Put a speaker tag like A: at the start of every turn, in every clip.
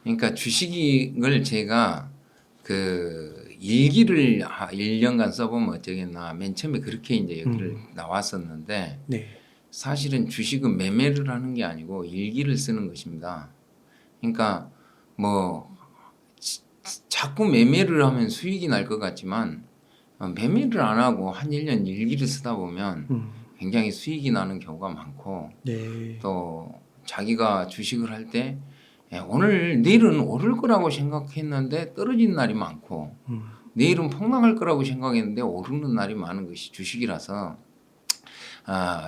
A: 그러니까 주식을 제가 그 일기를 1년간 써보면 어쩌겠나 맨 처음에 그렇게 이제 여기를 나왔었는데
B: 네.
A: 사실은 주식은 매매를 하는 게 아니고 일기를 쓰는 것입니다. 그러니까 뭐 자꾸 매매를 하면 수익이 날 것 같지만 매매를 안 하고 한 1년 일기를 쓰다 보면 굉장히 수익이 나는 경우가 많고
B: 네.
A: 또 자기가 주식을 할 때 오늘 내일은 오를 거라고 생각했는데 떨어진 날이 많고 내일은 폭락할 거라고 생각했는데 오르는 날이 많은 것이 주식이라서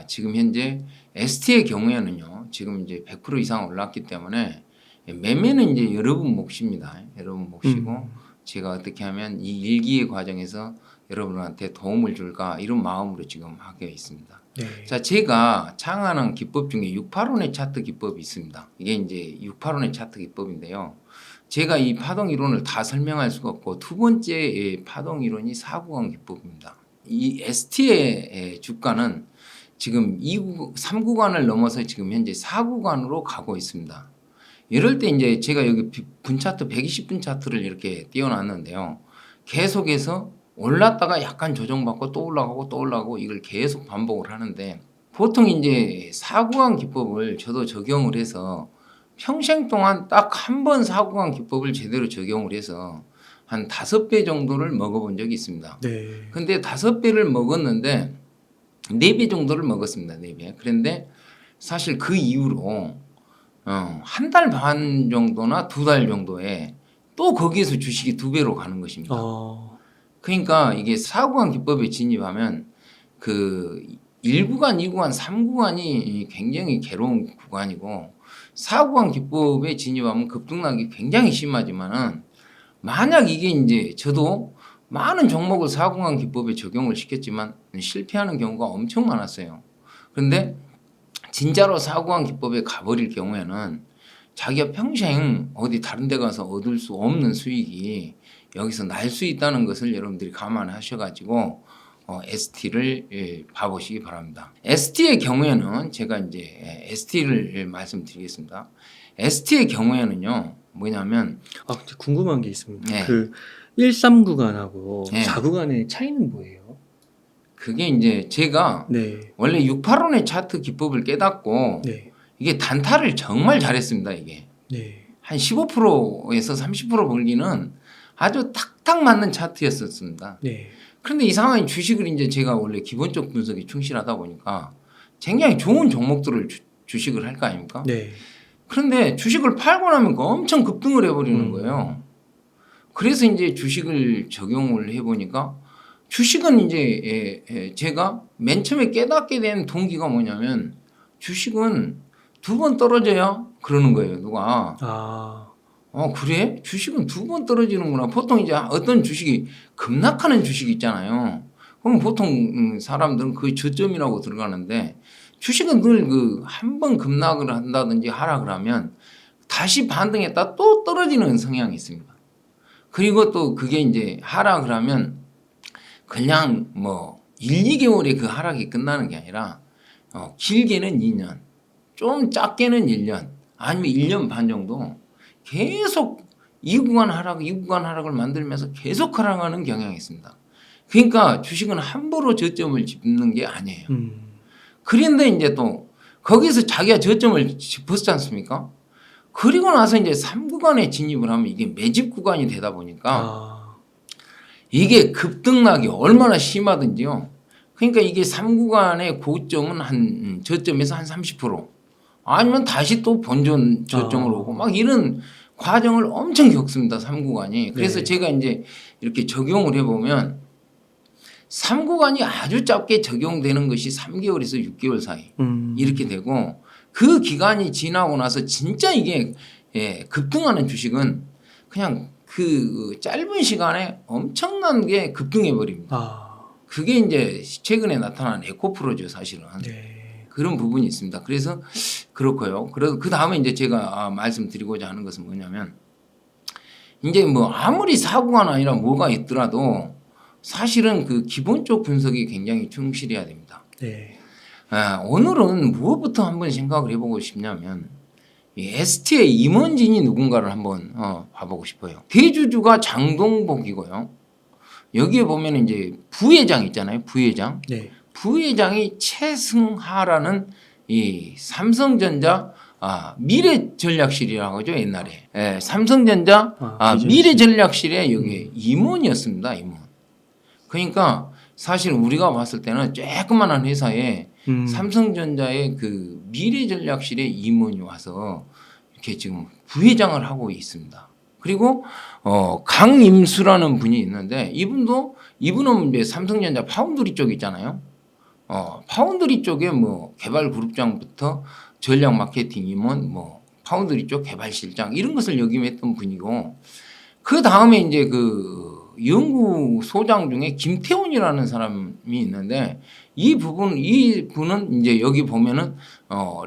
A: 지금 현재 ST의 경우에는요 지금 이제 100% 이상 올랐기 때문에 매매는 이제 여러분 몫입니다. 여러분 몫이고 제가 어떻게 하면 이 일기의 과정에서 여러분한테 도움을 줄까 이런 마음으로 지금 하게 있습니다.
B: 네.
A: 자, 제가 창안한 기법 중에 685의 차트 기법이 있습니다. 이게 이제 685의 차트 기법인데요. 제가 이 파동 이론을 다 설명할 수가 없고 두 번째 파동 이론이 4구간 기법입니다. 이 ST의 주가는 지금 3구간을 넘어서 지금 현재 4구간으로 가고 있습니다. 이럴 때 이제 제가 여기 분 차트 120분 차트를 이렇게 띄워놨는데요. 계속해서 올랐다가 약간 조정받고 또 올라가고 또 올라가고 이걸 계속 반복을 하는데 보통 이제 4구간 기법을 저도 적용을 해서 평생 동안 딱 한 번 4구간 기법을 제대로 적용을 해서 한 5배 정도를 먹어본 적이 있습니다.
B: 네.
A: 근데 5배를 먹었는데 4배 정도를 먹었습니다. 4배. 그런데 사실 그 이후로 한 달 반 정도나 2달 정도에 또 거기에서 주식이 2배로 가는 것입니다. 그러니까 이게 4구간 기법에 진입하면 그 1구간, 2구간, 3구간이 굉장히 괴로운 구간이고 4구간 기법에 진입하면 급등락이 굉장히 심하지만은 만약 이게 이제 저도 많은 종목을 4구간 기법에 적용을 시켰지만 실패하는 경우가 엄청 많았어요. 그런데 진짜로 4구간 기법에 가버릴 경우에는 자기가 평생 어디 다른 데 가서 얻을 수 없는 수익이 여기서 날 수 있다는 것을 여러분들이 감안하셔가지고 ST를 봐보시기 바랍니다. ST의 경우에는 제가 이제 ST를 말씀드리겠습니다. ST의 경우에는요 뭐냐면
B: 궁금한 게 있습니다.
A: 네.
B: 그 13구간하고
A: 네.
B: 4구간의 차이는 뭐예요?
A: 그게 이제 제가
B: 네.
A: 원래 685의 차트 기법을 깨닫고
B: 네.
A: 이게 단타를 정말 잘했습니다. 이게
B: 네.
A: 한 15%에서 30% 벌기는 아주 탁탁 맞는 차트였었습니다.
B: 네.
A: 그런데 이 상황에 주식을 이제 제가 원래 기본적 분석이 충실하다 보니까 굉장히 좋은 종목들을 주식을 할 거 아닙니까?
B: 네.
A: 그런데 주식을 팔고 나면 엄청 급등을 해버리는 거예요. 그래서 이제 주식을 적용을 해보니까 주식은 이제 제가 맨 처음에 깨닫게 된 동기가 뭐냐면 주식은 2번 떨어져야 그러는 거예요. 누가. 그래? 주식은 2번 떨어지는구나. 보통 이제 어떤 주식이 급락하는 주식이 있잖아요. 그럼 보통 사람들은 그 저점이라고 들어가는데 주식은 늘 그 한 번 급락을 한다든지 하락을 하면 다시 반등했다 또 떨어지는 성향이 있습니다. 그리고 또 그게 이제 하락을 하면 그냥 뭐 1, 2개월에 그 하락이 끝나는 게 아니라 길게는 2년, 좀 작게는 1년, 아니면 1년 반 정도 계속 2구간 하락을 만들면서 계속 하락하는 경향이 있습니다. 그러니까 주식은 함부로 저점을 짚는 게 아니에요. 그런데 이제 또 거기서 자기가 저점을 짚었지 않습니까? 그리고 나서 이제 3구간에 진입을 하면 이게 매집 구간이 되다 보니까 이게 급등락이 얼마나 심하든지요. 그러니까 이게 3구간의 고점은 한 저점에서 한 30% 아니면 다시 또 본전 저점으로 오고 막 이런 과정을 엄청 겪습니다. 3구간이. 그래서
B: 네.
A: 제가 이제 이렇게 적용을 해보면 3구간이 아주 짧게 적용되는 것이 3개월에서 6개월 사이 이렇게 되고 그 기간이 지나고 나서 진짜 이게 급등하는 주식은 그냥 그 짧은 시간에 엄청난 게 급등해 버립니다. 그게 이제 최근에 나타난 에코프로죠, 사실은.
B: 네.
A: 그런 부분이 있습니다. 그래서 그렇고요. 그래서 그 다음에 이제 제가 말씀드리고자 하는 것은 뭐냐면 이제 뭐 아무리 사고가 아니라 뭐가 있더라도 사실은 그 기본적 분석이 굉장히 충실해야 됩니다.
B: 네.
A: 오늘은 무엇부터 한번 생각을 해보고 싶냐면 이 ST의 임원진이 누군가를 한번 봐보고 싶어요. 대주주가 장동복이고요. 여기에 보면 이제 부회장 있잖아요. 부회장.
B: 네.
A: 부회장이 최승하라는 이 삼성전자 미래전략실이라고 하죠. 옛날에. 예, 삼성전자 미래전략실의 여기 임원이었습니다. 임원. 그러니까 사실 우리가 봤을 때는 조그만한 회사에 삼성전자의 그 미래전략실의 임원이 와서 이렇게 지금 부회장을 하고 있습니다. 그리고 강임수라는 분이 있는데 이분은 이제 삼성전자 파운드리 쪽 있잖아요. 파운드리 쪽에 뭐 개발 그룹장부터 전략 마케팅 임원, 뭐 파운드리 쪽 개발실장 이런 것을 역임했던 분이고, 그 다음에 이제 그 연구소장 중에 김태훈이라는 사람이 있는데 이 분은 이제 여기 보면은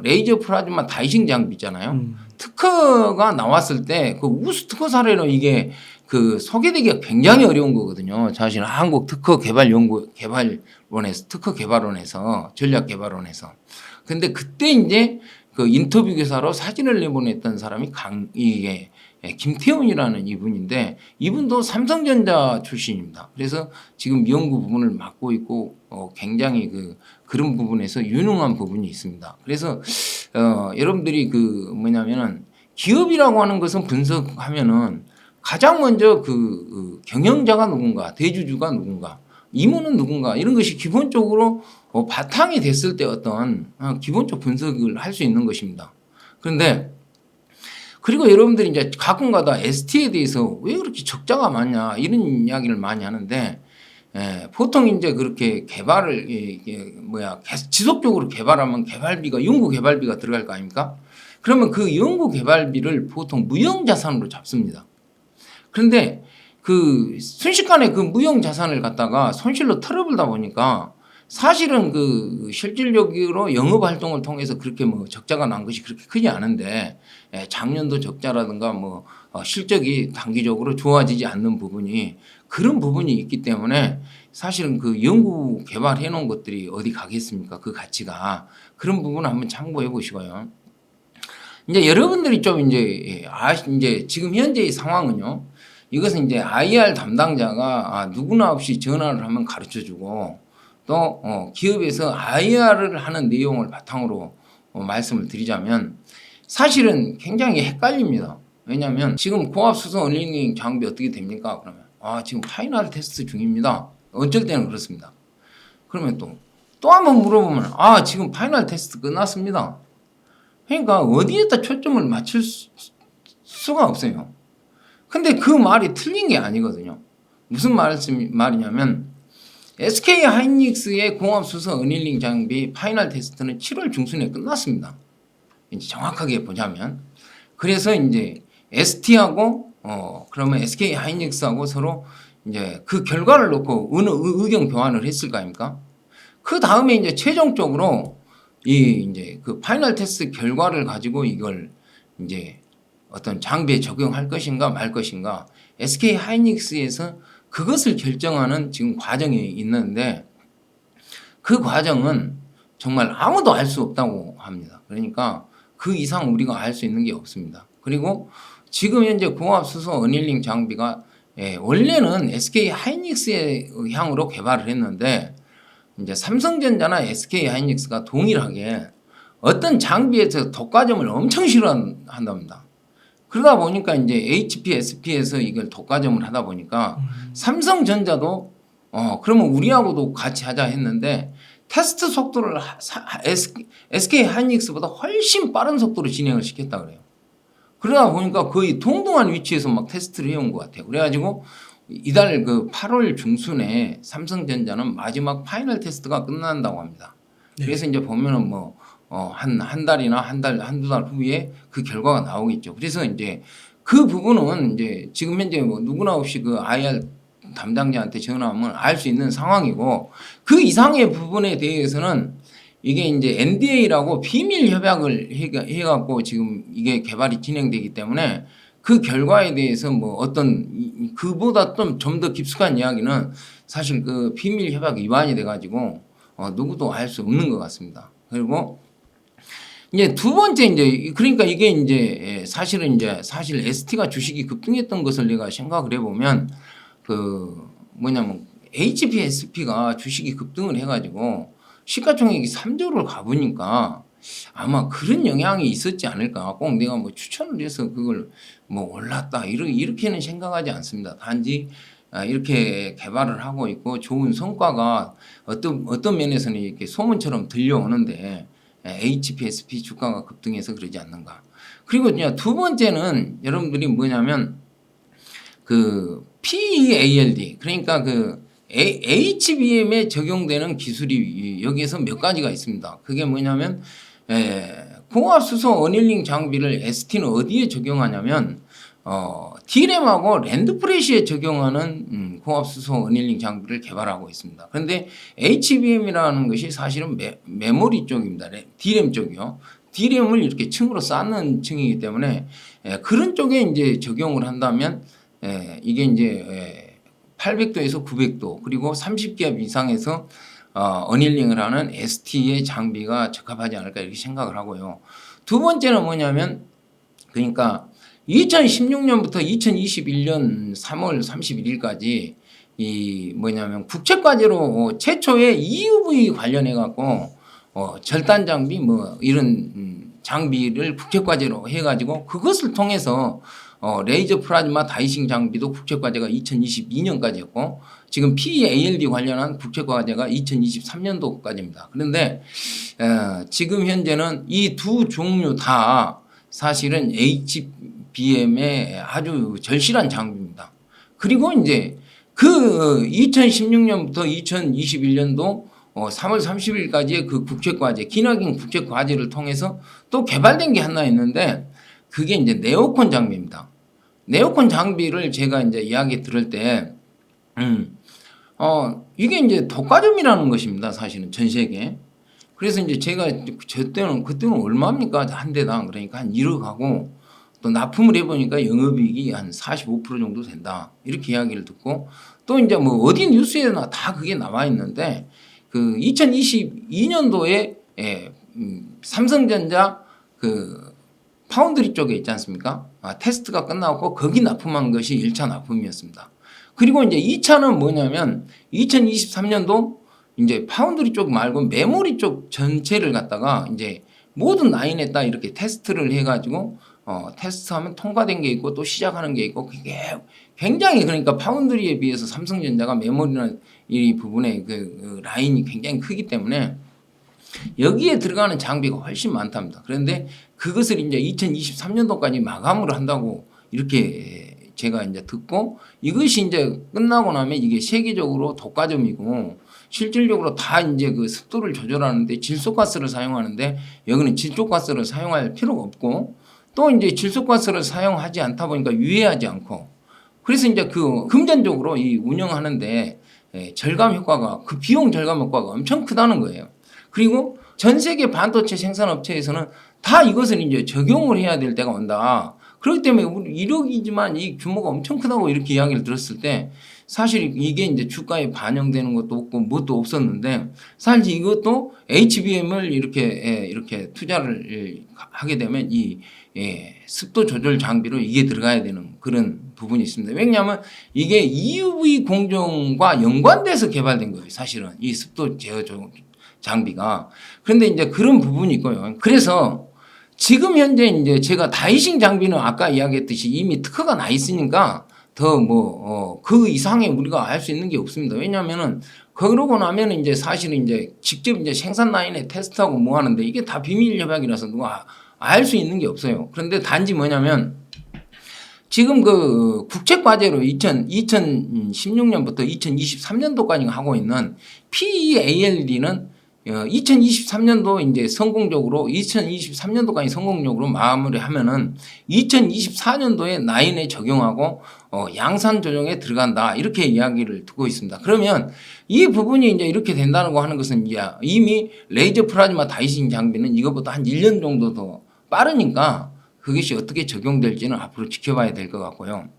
A: 레이저 플라즈마 다이싱 장비 있잖아요. 특허가 나왔을 때 그 우수 특허 사례로 이게 그 소개되기가 굉장히 어려운 거거든요. 사실 한국 특허 개발원에서 특허 개발원에서 전략 개발원에서. 근데 그때 이제 그 인터뷰 기사로 사진을 내보냈던 사람이 이게 김태훈이라는 이분인데 이분도 삼성전자 출신입니다. 그래서 지금 연구 부분을 맡고 있고 굉장히 그런 부분에서 유능한 부분이 있습니다. 그래서 여러분들이 그 뭐냐면은 기업이라고 하는 것은 분석하면은 가장 먼저 그 경영자가 누군가, 대주주가 누군가, 임원은 누군가 이런 것이 기본적으로 바탕이 됐을 때 어떤 기본적 분석을 할 수 있는 것입니다. 그런데 그리고 여러분들이 이제 가끔가다 ST에 대해서 왜 그렇게 적자가 많냐 이런 이야기를 많이 하는데 보통 이제 그렇게 개발을 지속적으로 개발하면 연구 개발비가 들어갈 거 아닙니까? 그러면 그 연구 개발비를 보통 무형 자산으로 잡습니다. 그런데 그 순식간에 그 무형 자산을 갖다가 손실로 털어버리다 보니까 사실은 그 실질적으로 영업 활동을 통해서 그렇게 뭐 적자가 난 것이 그렇게 크지 않은데 작년도 적자라든가 뭐 실적이 단기적으로 좋아지지 않는 부분이 그런 부분이 있기 때문에 사실은 그 연구 개발해 놓은 것들이 어디 가겠습니까? 그 가치가. 그런 부분 한번 참고해 보시고요. 이제 여러분들이 좀 이제 지금 현재의 상황은요. 이것은 이제 IR 담당자가 누구나 없이 전화를 하면 가르쳐 주고 또 기업에서 IR을 하는 내용을 바탕으로 말씀을 드리자면 사실은 굉장히 헷갈립니다. 왜냐하면 지금 고압수소 얼리닝 장비 어떻게 됩니까? 그러면 지금 파이널 테스트 중입니다. 어쩔 때는 그렇습니다. 그러면 또 한번 물어보면 지금 파이널 테스트 끝났습니다. 그러니까 어디에다 초점을 맞출 수가 없어요. 근데 그 말이 틀린 게 아니거든요. 무슨 말이냐면 SK 하이닉스의 공업수소 어닐링 장비 파이널 테스트는 7월 중순에 끝났습니다. 이제 정확하게 보자면. 그래서 이제 ST하고 그러면 SK 하이닉스하고 서로 이제 그 결과를 놓고 어느 의견 교환을 했을 거 아닙니까? 그 다음에 이제 최종적으로 이제 그 파이널 테스트 결과를 가지고 이걸 이제 어떤 장비에 적용할 것인가 말 것인가 SK 하이닉스에서 그것을 결정하는 지금 과정이 있는데 그 과정은 정말 아무도 알 수 없다고 합니다. 그러니까 그 이상 우리가 알 수 있는 게 없습니다. 그리고 지금 현재 공합수소 어닐링 장비가 원래는 SK 하이닉스의 향으로 개발을 했는데 이제 삼성전자나 SK 하이닉스가 동일하게 어떤 장비에서 독과점을 엄청 싫어한답니다. 그러다 보니까 이제 HP, SP에서 이걸 독과점을 하다 보니까 삼성전자도 그러면 우리하고도 같이 하자 했는데 테스트 속도를 SK 하이닉스보다 훨씬 빠른 속도로 진행을 시켰다 그래요. 그러다 보니까 거의 동등한 위치에서 막 테스트를 해온 것 같아요. 그래가지고 이달 그 8월 중순에 삼성전자는 마지막 파이널 테스트가 끝난다고 합니다. 네. 그래서 이제 보면은 뭐 한 달이나 한두 달 후에 그 결과가 나오겠죠. 그래서 이제 그 부분은 이제 지금 현재 뭐 누구나 없이 그 IR 담당자한테 전화하면 알 수 있는 상황이고 그 이상의 부분에 대해서는 이게 이제 NDA라고 비밀 협약을 해갖고 지금 이게 개발이 진행되기 때문에 그 결과에 대해서 뭐 어떤 그보다 좀 더 깊숙한 이야기는 사실 그 비밀 협약 위반이 돼가지고 누구도 알 수 없는 것 같습니다. 그리고 이제 두 번째 이제 그러니까 이게 이제 사실은 이제 사실 ST가 주식이 급등했던 것을 내가 생각을 해보면 그 뭐냐면 HBSP가 주식이 급등을 해가지고 시가총액이 3조를 가보니까 아마 그런 영향이 있었지 않을까. 꼭 내가 뭐 추천을 해서 그걸 뭐 올랐다 이렇게는 생각하지 않습니다. 단지 이렇게 개발을 하고 있고 좋은 성과가 어떤 면에서는 이렇게 소문처럼 들려오는데 HPSP 주가가 급등해서 그러지 않는가. 그리고 이제 두 번째는 여러분들이 뭐냐면 그 PEALD 그러니까 그 HBM에 적용되는 기술이 여기에서 몇 가지가 있습니다. 그게 뭐냐면 공합수소 어닐링 장비를 ST는 어디에 적용하냐면 D램하고 랜드프레시에 적용하는 공합수소 어닐링 장비를 개발하고 있습니다. 그런데 HBM이라는 것이 사실은 메모리 쪽입니다. D램 쪽이요. D램을 이렇게 층으로 쌓는 층이기 때문에 그런 쪽에 이제 적용을 한다면 이게 이제 800도에서 900도 그리고 30기압 이상에서 어닐링을 하는 ST의 장비가 적합하지 않을까 이렇게 생각을 하고요. 두 번째는 뭐냐면 그러니까 2016년부터 2021년 3월 31일까지 이 뭐냐면 국책과제로 최초의 EUV 관련해 갖고 절단 장비 뭐 이런 장비를 국책과제로 해가지고 그것을 통해서 레이저 플라즈마 다이싱 장비도 국책과제가 2022년까지였고 지금 PEALD 관련한 국책과제가 2023년도까지입니다. 그런데 지금 현재는 이 두 종류 다 사실은 HBM의 아주 절실한 장비입니다. 그리고 이제 그 2016년부터 2021년도 3월 30일까지의 그 국책과제, 기나긴 국책과제를 통해서 또 개발된 게 하나 있는데 그게 이제 네오콘 장비입니다. 네오콘 장비를 제가 이제 이야기 들을 때, 이게 이제 독과점이라는 것입니다. 사실은 전 세계. 그래서 이제 제가 그때는 얼마입니까? 한 대당. 그러니까 한 1억 하고 또 납품을 해보니까 영업이익이 한 45% 정도 된다. 이렇게 이야기를 듣고 또 이제 뭐 어디 뉴스에나 다 그게 나와 있는데 그 2022년도에 삼성전자 그 파운드리 쪽에 있지 않습니까? 테스트가 끝나고 거기 납품한 것이 1차 납품이었습니다. 그리고 이제 2차는 뭐냐면 2023년도 이제 파운드리 쪽 말고 메모리 쪽 전체를 갖다가 이제 모든 라인에다 이렇게 테스트를 해가지고 테스트하면 통과된 게 있고 또 시작하는 게 있고 그게 굉장히 그러니까 파운드리에 비해서 삼성전자가 메모리나 이 부분에 그 라인이 굉장히 크기 때문에 여기에 들어가는 장비가 훨씬 많답니다. 그런데 그것을 이제 2023년도까지 마감을 한다고 이렇게 제가 이제 듣고 이것이 이제 끝나고 나면 이게 세계적으로 독과점이고 실질적으로 다 이제 그 습도를 조절하는데 질소가스를 사용하는데 여기는 질소가스를 사용할 필요가 없고 또 이제 질소가스를 사용하지 않다 보니까 유해하지 않고 그래서 이제 그 금전적으로 이 운영하는데 절감 효과가 그 비용 절감 효과가 엄청 크다는 거예요. 그리고 전 세계 반도체 생산 업체에서는 다 이것을 이제 적용을 해야 될 때가 온다. 그렇기 때문에 우리 1억이지만 이 규모가 엄청 크다고 이렇게 이야기를 들었을 때 사실 이게 이제 주가에 반영되는 것도 없고 뭣도 없었는데 사실 이것도 HBM을 이렇게 투자를 하게 되면 이 습도 조절 장비로 이게 들어가야 되는 그런 부분이 있습니다. 왜냐하면 이게 EUV 공정과 연관돼서 개발된 거예요. 사실은 이 습도 제어 장비가. 그런데 이제 그런 부분이 있고요. 그래서 지금 현재 이제 제가 다이싱 장비는 아까 이야기했듯이 이미 특허가 나 있으니까 더 그 이상의 우리가 할 수 있는 게 없습니다. 왜냐하면은 그러고 나면 이제 사실은 이제 직접 이제 생산 라인에 테스트하고 뭐 하는데 이게 다 비밀 협약이라서 누가 알 수 있는 게 없어요. 그런데 단지 뭐냐면 지금 그 국책과제로 2016년부터 2023년도까지 하고 있는 PEALD는 2023년도 이제 성공적으로 2023년도까지 성공적으로 마무리하면은 2024년도에 라인에 적용하고 양산 조정에 들어간다 이렇게 이야기를 듣고 있습니다. 그러면 이 부분이 이제 이렇게 된다는 거 하는 것은 이제 이미 레이저 플라즈마 다이싱 장비는 이것보다 한 1년 정도 더 빠르니까 그것이 어떻게 적용될지는 앞으로 지켜봐야 될 것 같고요.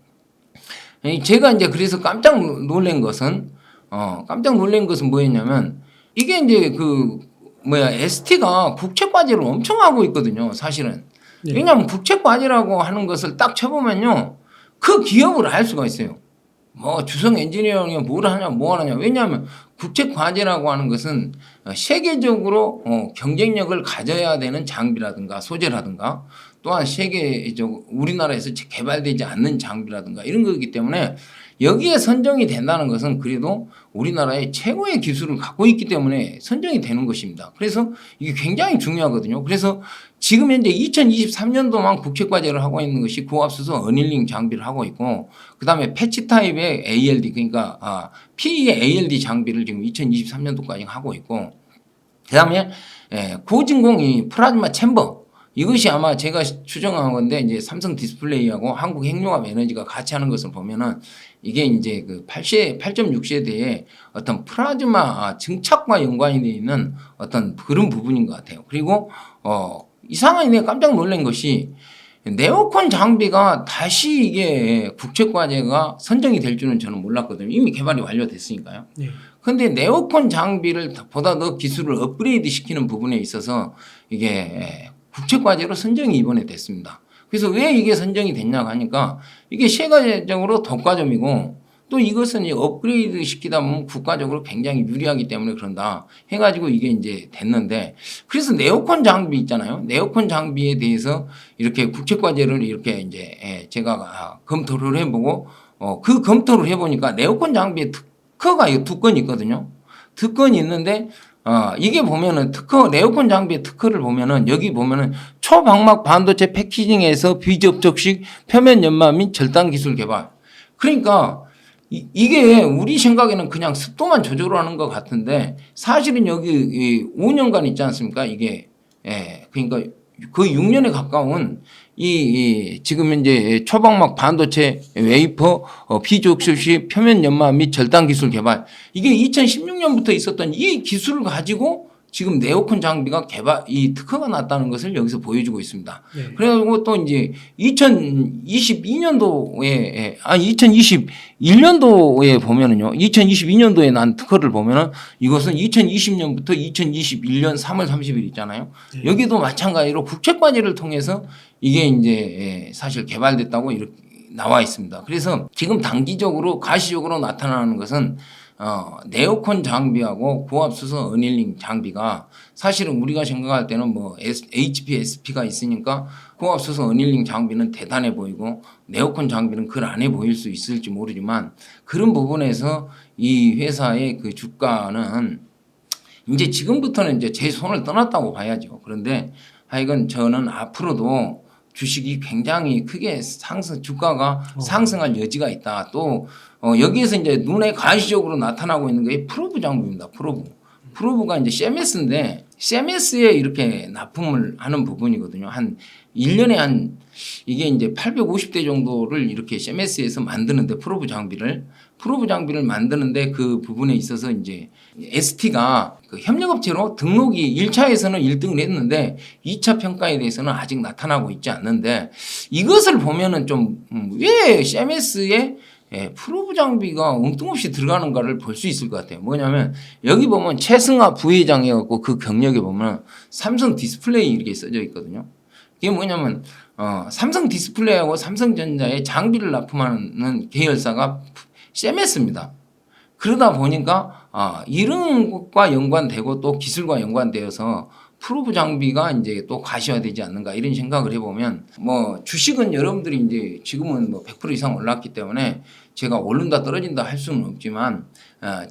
A: 제가 이제 그래서 깜짝 놀란 것은 뭐였냐면 이게 이제 그 ST가 국책 과제를 엄청 하고 있거든요. 사실은.
B: 네.
A: 왜냐하면 국책 과제라고 하는 것을 딱 쳐보면요. 그 기업을 알 수가 있어요. 뭐 주성 엔지니어링이 뭘 하냐 뭐 하냐. 왜냐하면 국책 과제라고 하는 것은 세계적으로 경쟁력을 가져야 되는 장비라든가 소재라든가 또한 세계적 우리나라에서 개발되지 않는 장비라든가 이런 거기 때문에 여기에 선정이 된다는 것은 그래도 우리나라의 최고의 기술을 갖고 있기 때문에 선정이 되는 것입니다. 그래서 이게 굉장히 중요하거든요. 그래서 지금 현재 2023년도만 국책과제를 하고 있는 것이 고압수소 어닐링 장비를 하고 있고 그다음에 패치 타입의 ALD 그러니까 PE의 ALD 장비를 지금 2023년도까지 하고 있고 그다음에 고진공 이 플라즈마 챔버 이것이 아마 제가 추정한 건데 이제 삼성 디스플레이하고 한국핵융합 에너지가 같이 하는 것을 보면은 이게 이제 그 8.6세대의 어떤 플라즈마 증착과 연관이 되어 있는 어떤 그런 부분인 것 같아요. 그리고 이상하게 내가 깜짝 놀란 것이 네오콘 장비가 다시 이게 국책과제가 선정이 될 줄은 저는 몰랐거든요. 이미 개발이 완료됐으니까요.
B: 네.
A: 그런데 네오콘 장비를 보다 더 기술을 업그레이드 시키는 부분에 있어서 이게 국책과제로 선정이 이번에 됐습니다. 그래서 왜 이게 선정이 됐냐고 하니까 이게 세계적으로 독과점이고 또 이것은 업그레이드 시키다 보면 국가적으로 굉장히 유리하기 때문에 그런다 해가지고 이게 이제 됐는데 그래서 네오콘 장비 있잖아요. 네오콘 장비에 대해서 이렇게 국책과제를 이렇게 이제 제가 검토를 해보고 그 검토를 해보니까 네오콘 장비의 특허가 두 건이 있거든요. 특허는 있는데 이게 보면은 네오콘 장비의 특허를 보면은 여기 보면은 초방막 반도체 패키징에서 비접촉식 표면 연마 및 절단 기술 개발. 그러니까 이게 우리 생각에는 그냥 습도만 조절하는 것 같은데 사실은 여기 5년간 있지 않습니까? 이게 그러니까 거의 6년에 가까운 지금 현재 초방막 반도체 웨이퍼 비접촉식 표면 연마 및 절단 기술 개발 이게 2016년부터 있었던 이 기술을 가지고 지금 네오콘 장비가 이 특허가 났다는 것을 여기서 보여주고 있습니다.
B: 네.
A: 그래가지고 또 이제 2021년도에 보면은요, 2022년도에 난 특허를 보면은 이것은 2020년부터 2021년 3월 30일 있잖아요.
B: 네.
A: 여기도 마찬가지로 국책과제를 통해서 이게 이제 사실 개발됐다고 이렇게 나와 있습니다. 그래서 지금 단기적으로 가시적으로 나타나는 것은 네오콘 장비하고 고압수소 어닐링 장비가 사실은 우리가 생각할 때는 뭐 HP, SP가 있으니까 고압수소 어닐링 장비는 대단해 보이고 네오콘 장비는 그걸 안 해 보일 수 있을지 모르지만 그런 부분에서 이 회사의 그 주가는 이제 지금부터는 이제 제 손을 떠났다고 봐야죠. 그런데 하여간 저는 앞으로도 주식이 굉장히 크게 주가가 상승할 여지가 있다. 또 여기에서 이제 눈에 가시적으로 나타나고 있는 게 프로브 장비입니다. 프로브가 이제 CMS인데 CMS에 이렇게 납품을 하는 부분이거든요. 한 1년에 이게 이제 850대 정도를 이렇게 CMS에서 만드는데 프로브 장비를 만드는데 그 부분에 있어서 이제 ST가 그 협력업체로 등록이 1차에서는 1등을 했는데 2차 평가에 대해서는 아직 나타나고 있지 않는데 이것을 보면은 좀 왜 CMS에 프로브 장비가 엉뚱없이 들어가는가를 볼 수 있을 것 같아요. 뭐냐면 여기 보면 최승하 부회장이 갖고 그 경력에 보면 삼성 디스플레이 이렇게 써져 있거든요. 이게 뭐냐면 삼성 디스플레이하고 삼성전자에 장비를 납품하는 계열사가 CMS입니다. 그러다 보니까 이런 것과 연관되고 또 기술과 연관되어서 프로브 장비가 이제 또 가시화되지 않는가 이런 생각을 해보면 뭐 주식은 여러분들이 이제 지금은 뭐 100% 이상 올랐기 때문에 제가 오른다 떨어진다 할 수는 없지만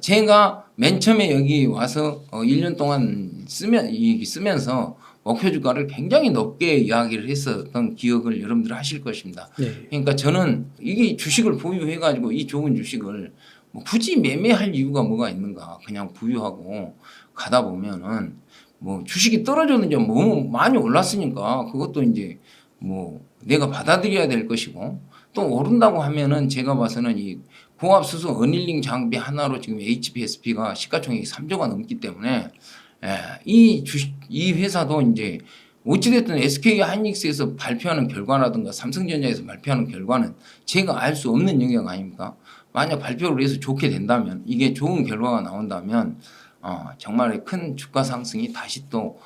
A: 제가 맨 처음에 여기 와서 1년 동안 쓰면서 목표 주가를 굉장히 높게 이야기를 했었던 기억을 여러분들 하실 것입니다.
B: 네.
A: 그러니까 저는 이게 주식을 보유해 가지고 이 좋은 주식을 뭐 굳이 매매할 이유가 뭐가 있는가 그냥 보유하고 가다 보면은 뭐 주식이 떨어졌는지 너무 많이 올랐으니까 그것도 이제 뭐 내가 받아들여야 될 것이고 또 오른다고 하면은 제가 봐서는 이 고압수소 어닐링 장비 하나로 지금 HPSP가 시가총액이 3조가 넘기 때문에 이 회사도 이제 어찌됐든 SK 하이닉스에서 발표하는 결과라든가 삼성전자에서 발표하는 결과는 제가 알 수 없는 영역 아닙니까? 만약 발표를 해서 좋게 된다면 이게 좋은 결과가 나온다면 정말 큰 주가 상승이 다시 또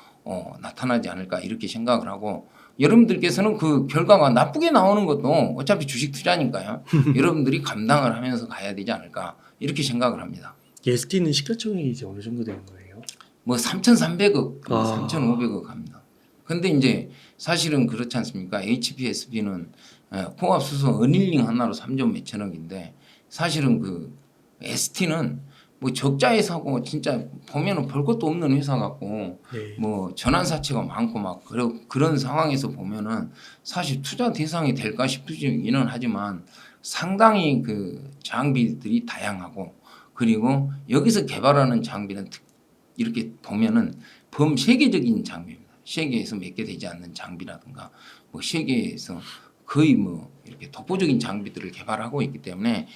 A: 나타나지 않을까 이렇게 생각을 하고 여러분들께서는 그 결과가 나쁘게 나오는 것도 어차피 주식 투자니까요. 여러분들이 감당을 하면서 가야 되지 않을까 이렇게 생각을 합니다.
B: ST는 시가총액이 이제 어느 정도 되는 거예요?
A: 뭐 3,300억,
B: 아.
A: 3,500억 합니다. 근데 이제 사실은 그렇지 않습니까? HPSB는 통합 수소 어닐링 하나로 3조 몇천억인데 사실은 그 ST는 뭐 적자에 사고 진짜 보면은 볼 것도 없는 회사 같고
B: 네.
A: 뭐 전환사채가 많고 막 그런 상황에서 보면은 사실 투자 대상이 될까 싶기는 하지만 상당히 그 장비들이 다양하고 그리고 여기서 개발하는 장비는 이렇게 보면은 범세계적인 장비입니다. 세계에서 몇 개 되지 않는 장비라든가 뭐 세계에서 거의 뭐 이렇게 독보적인 장비들을 개발하고 있기 때문에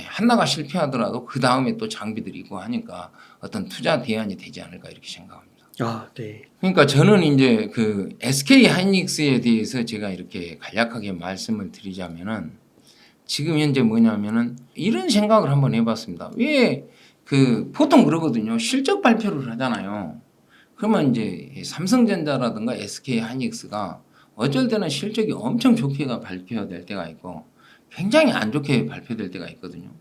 A: 하나가 실패하더라도 그 다음에 또 장비들이 있고 하니까 어떤 투자 대안이 되지 않을까 이렇게 생각합니다.
B: 아, 네.
A: 그러니까 저는 이제 그 SK 하이닉스에 대해서 제가 이렇게 간략하게 말씀을 드리자면은 지금 현재 뭐냐면은 이런 생각을 한번 해봤습니다. 왜 그 보통 그러거든요. 실적 발표를 하잖아요. 그러면 이제 삼성전자라든가 SK 하이닉스가 어쩔 때는 실적이 엄청 좋게 발표될 때가 있고 굉장히 안 좋게 발표될 때가 있거든요.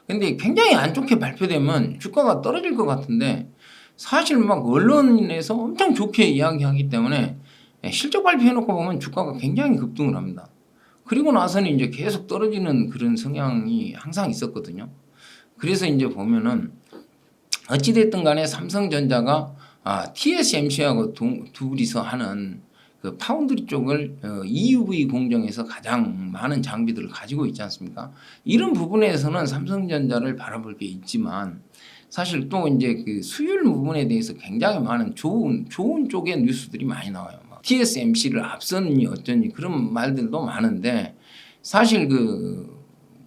A: 근데 굉장히 안 좋게 발표되면 주가가 떨어질 것 같은데 사실 막 언론에서 엄청 좋게 이야기하기 때문에 실적 발표해놓고 보면 주가가 굉장히 급등을 합니다. 그리고 나서는 이제 계속 떨어지는 그런 성향이 항상 있었거든요. 그래서 이제 보면은 어찌됐든 간에 삼성전자가 TSMC하고 둘이서 하는 그 파운드리 쪽을 EUV 공정에서 가장 많은 장비들을 가지고 있지 않습니까? 이런 부분에서는 삼성전자를 바라볼 게 있지만 사실 또 이제 그 수율 부분에 대해서 굉장히 많은 좋은 쪽의 뉴스들이 많이 나와요. TSMC를 앞서니 어쩌니 그런 말들도 많은데 사실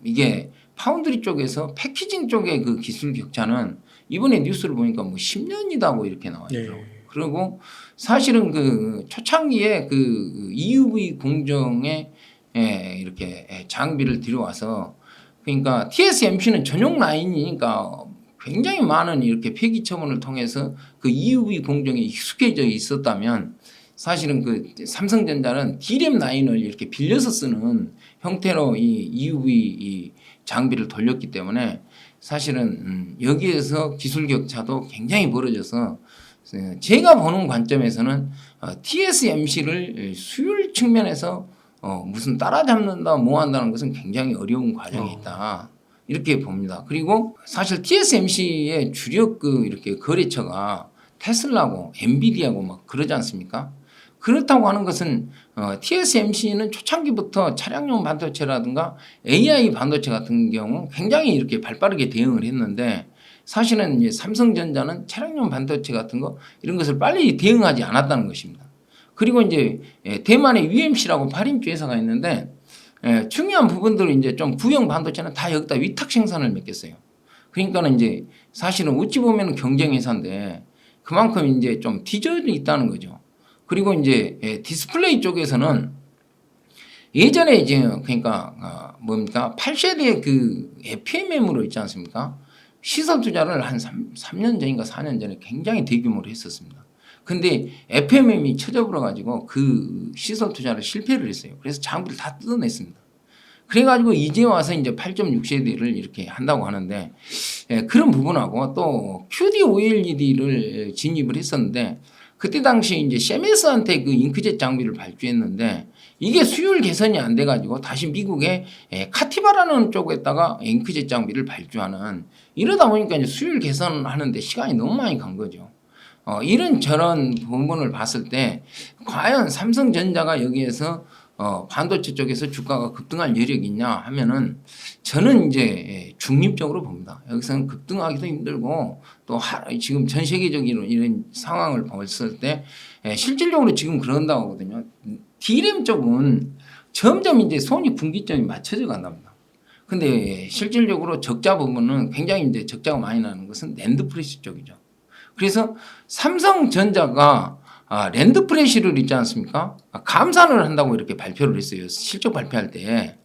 A: 이게 파운드리 쪽에서 패키징 쪽의 그 기술 격차는 이번에 뉴스를 보니까 뭐 10년이다고 이렇게 나와 있더라고요.
B: 네.
A: 그리고 사실은 그 초창기에 그 EUV 공정에 이렇게 장비를 들여와서 그러니까 TSMC는 전용 라인이니까 굉장히 많은 이렇게 폐기 처분을 통해서 그 EUV 공정에 익숙해져 있었다면 사실은 그 삼성전자는 D램 라인을 이렇게 빌려서 쓰는 형태로 이 EUV 이 장비를 돌렸기 때문에 사실은 여기에서 기술 격차도 굉장히 벌어져서 제가 보는 관점에서는 TSMC를 수율 측면에서 무슨 따라잡는다 뭐 한다는 것은 굉장히 어려운 과정이 있다. 이렇게 봅니다. 그리고 사실 TSMC의 주력 이렇게 거래처가 테슬라고 엔비디아고 막 그러지 않습니까? 그렇다고 하는 것은 TSMC는 초창기부터 차량용 반도체라든가 AI 반도체 같은 경우 굉장히 이렇게 발빠르게 대응을 했는데 사실은 이제 삼성전자는 차량용 반도체 같은 거 이런 것을 빨리 대응하지 않았다는 것입니다. 그리고 이제 대만의 UMC라고 8인치 회사가 있는데 중요한 부분들을 이제 좀 구형 반도체는 다 여기다 위탁 생산을 맡겼어요. 그러니까는 이제 사실은 어찌 보면 경쟁 회사인데 그만큼 이제 좀 뒤져져 있다는 거죠. 그리고 이제 디스플레이 쪽에서는 예전에 이제 그러니까 뭡니까 8세대 그 FMM으로 있지 않습니까? 시설 투자를 한 3년 전인가 4년 전에 굉장히 대규모로 했었습니다. 근데 FMM이 쳐져버려 가지고 그 시설 투자를 실패를 했어요. 그래서 장비를 다 뜯어냈습니다. 그래가지고 이제 와서 이제 8.6세대를 이렇게 한다고 하는데 그런 부분하고 또 QD OLED를 진입을 했었는데 그때 당시 이제 셰메스한테 그 잉크젯 장비를 발주했는데 이게 수율 개선이 안 돼가지고 다시 미국의 카티바라는 쪽에다가 잉크젯 장비를 발주하는 이러다 보니까 이제 수율 개선하는데 시간이 너무 많이 간 거죠. 이런 저런 부분을 봤을 때 과연 삼성전자가 여기에서 반도체 쪽에서 주가가 급등할 여력이 있냐 하면은 저는 이제 중립적으로 봅니다. 여기서는 급등하기도 힘들고 또 지금 전 세계적인 이런 상황을 봤을 때 실질적으로 지금 그런다고 하거든요. D램 쪽은 점점 이제 손익분기점이 맞춰져 간답니다. 근데 실질적으로 적자 부분은 굉장히 이제 적자가 많이 나는 것은 낸드 프레시 쪽이죠. 그래서 삼성전자가 랜드 프레시를 있지 않습니까? 감산을 한다고 이렇게 발표를 했어요. 실적 발표할 때.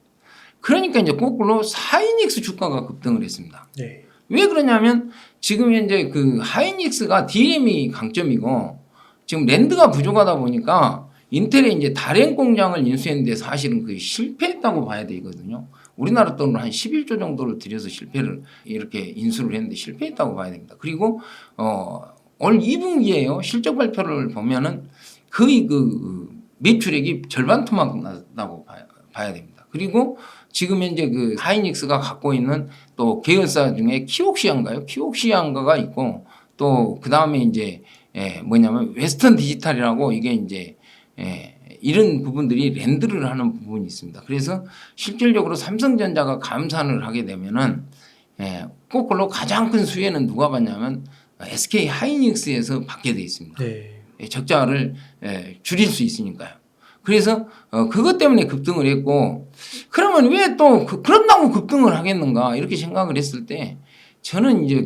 A: 그러니까 이제 거꾸로 하이닉스 주가가 급등을 했습니다.
B: 네.
A: 왜 그러냐면 지금 현재 그 하이닉스가 DRAM이 강점이고 지금 랜드가 부족하다 보니까 인텔의 이제 다른 공장을 인수했는데 사실은 그 실패했다고 봐야 되거든요. 우리나라 돈으로 한 11조 정도를 들여서 실패를 이렇게 인수를 했는데 실패했다고 봐야 됩니다. 그리고 올 2분기에요. 실적 발표를 보면은 거의 그 매출액이 절반 토막 났다고 봐야 됩니다. 그리고 지금 현재 그 하이닉스가 갖고 있는 또 계열사 중에 키옥시아인가요? 키옥시아인가가 있고 또 그 다음에 이제 뭐냐면 웨스턴 디지털이라고 이게 이제 이런 부분들이 랜드를 하는 부분이 있습니다. 그래서 실질적으로 삼성전자가 감산을 하게 되면은 거꾸로 가장 큰 수혜는 누가 받냐면 SK 하이닉스에서 받게 돼 있습니다.
B: 네.
A: 적자를 줄일 수 있으니까요. 그래서 그것 때문에 급등을 했고 그러면 왜 또 그런다고 급등을 하겠는가 이렇게 생각을 했을 때 저는 이제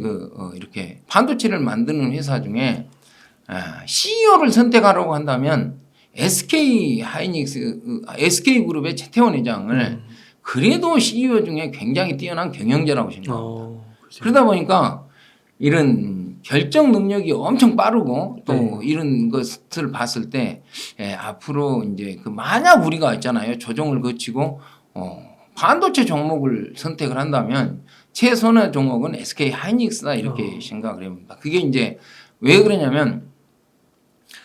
A: 이렇게 반도체를 만드는 회사 중에 CEO를 선택하려고 한다면 SK 하이닉스, SK 그룹의 최태원 회장을 그래도 CEO 중에 굉장히 뛰어난 경영자라고 생각합니다. 그러다 보니까 이런 결정 능력이 엄청 빠르고 또 이런 것을 봤을 때 앞으로 이제 그 만약 우리가 있잖아요. 조정을 거치고 반도체 종목을 선택을 한다면 최선의 종목은 SK 하이닉스다 이렇게 생각을 해봅니다. 그게 이제 왜 그러냐면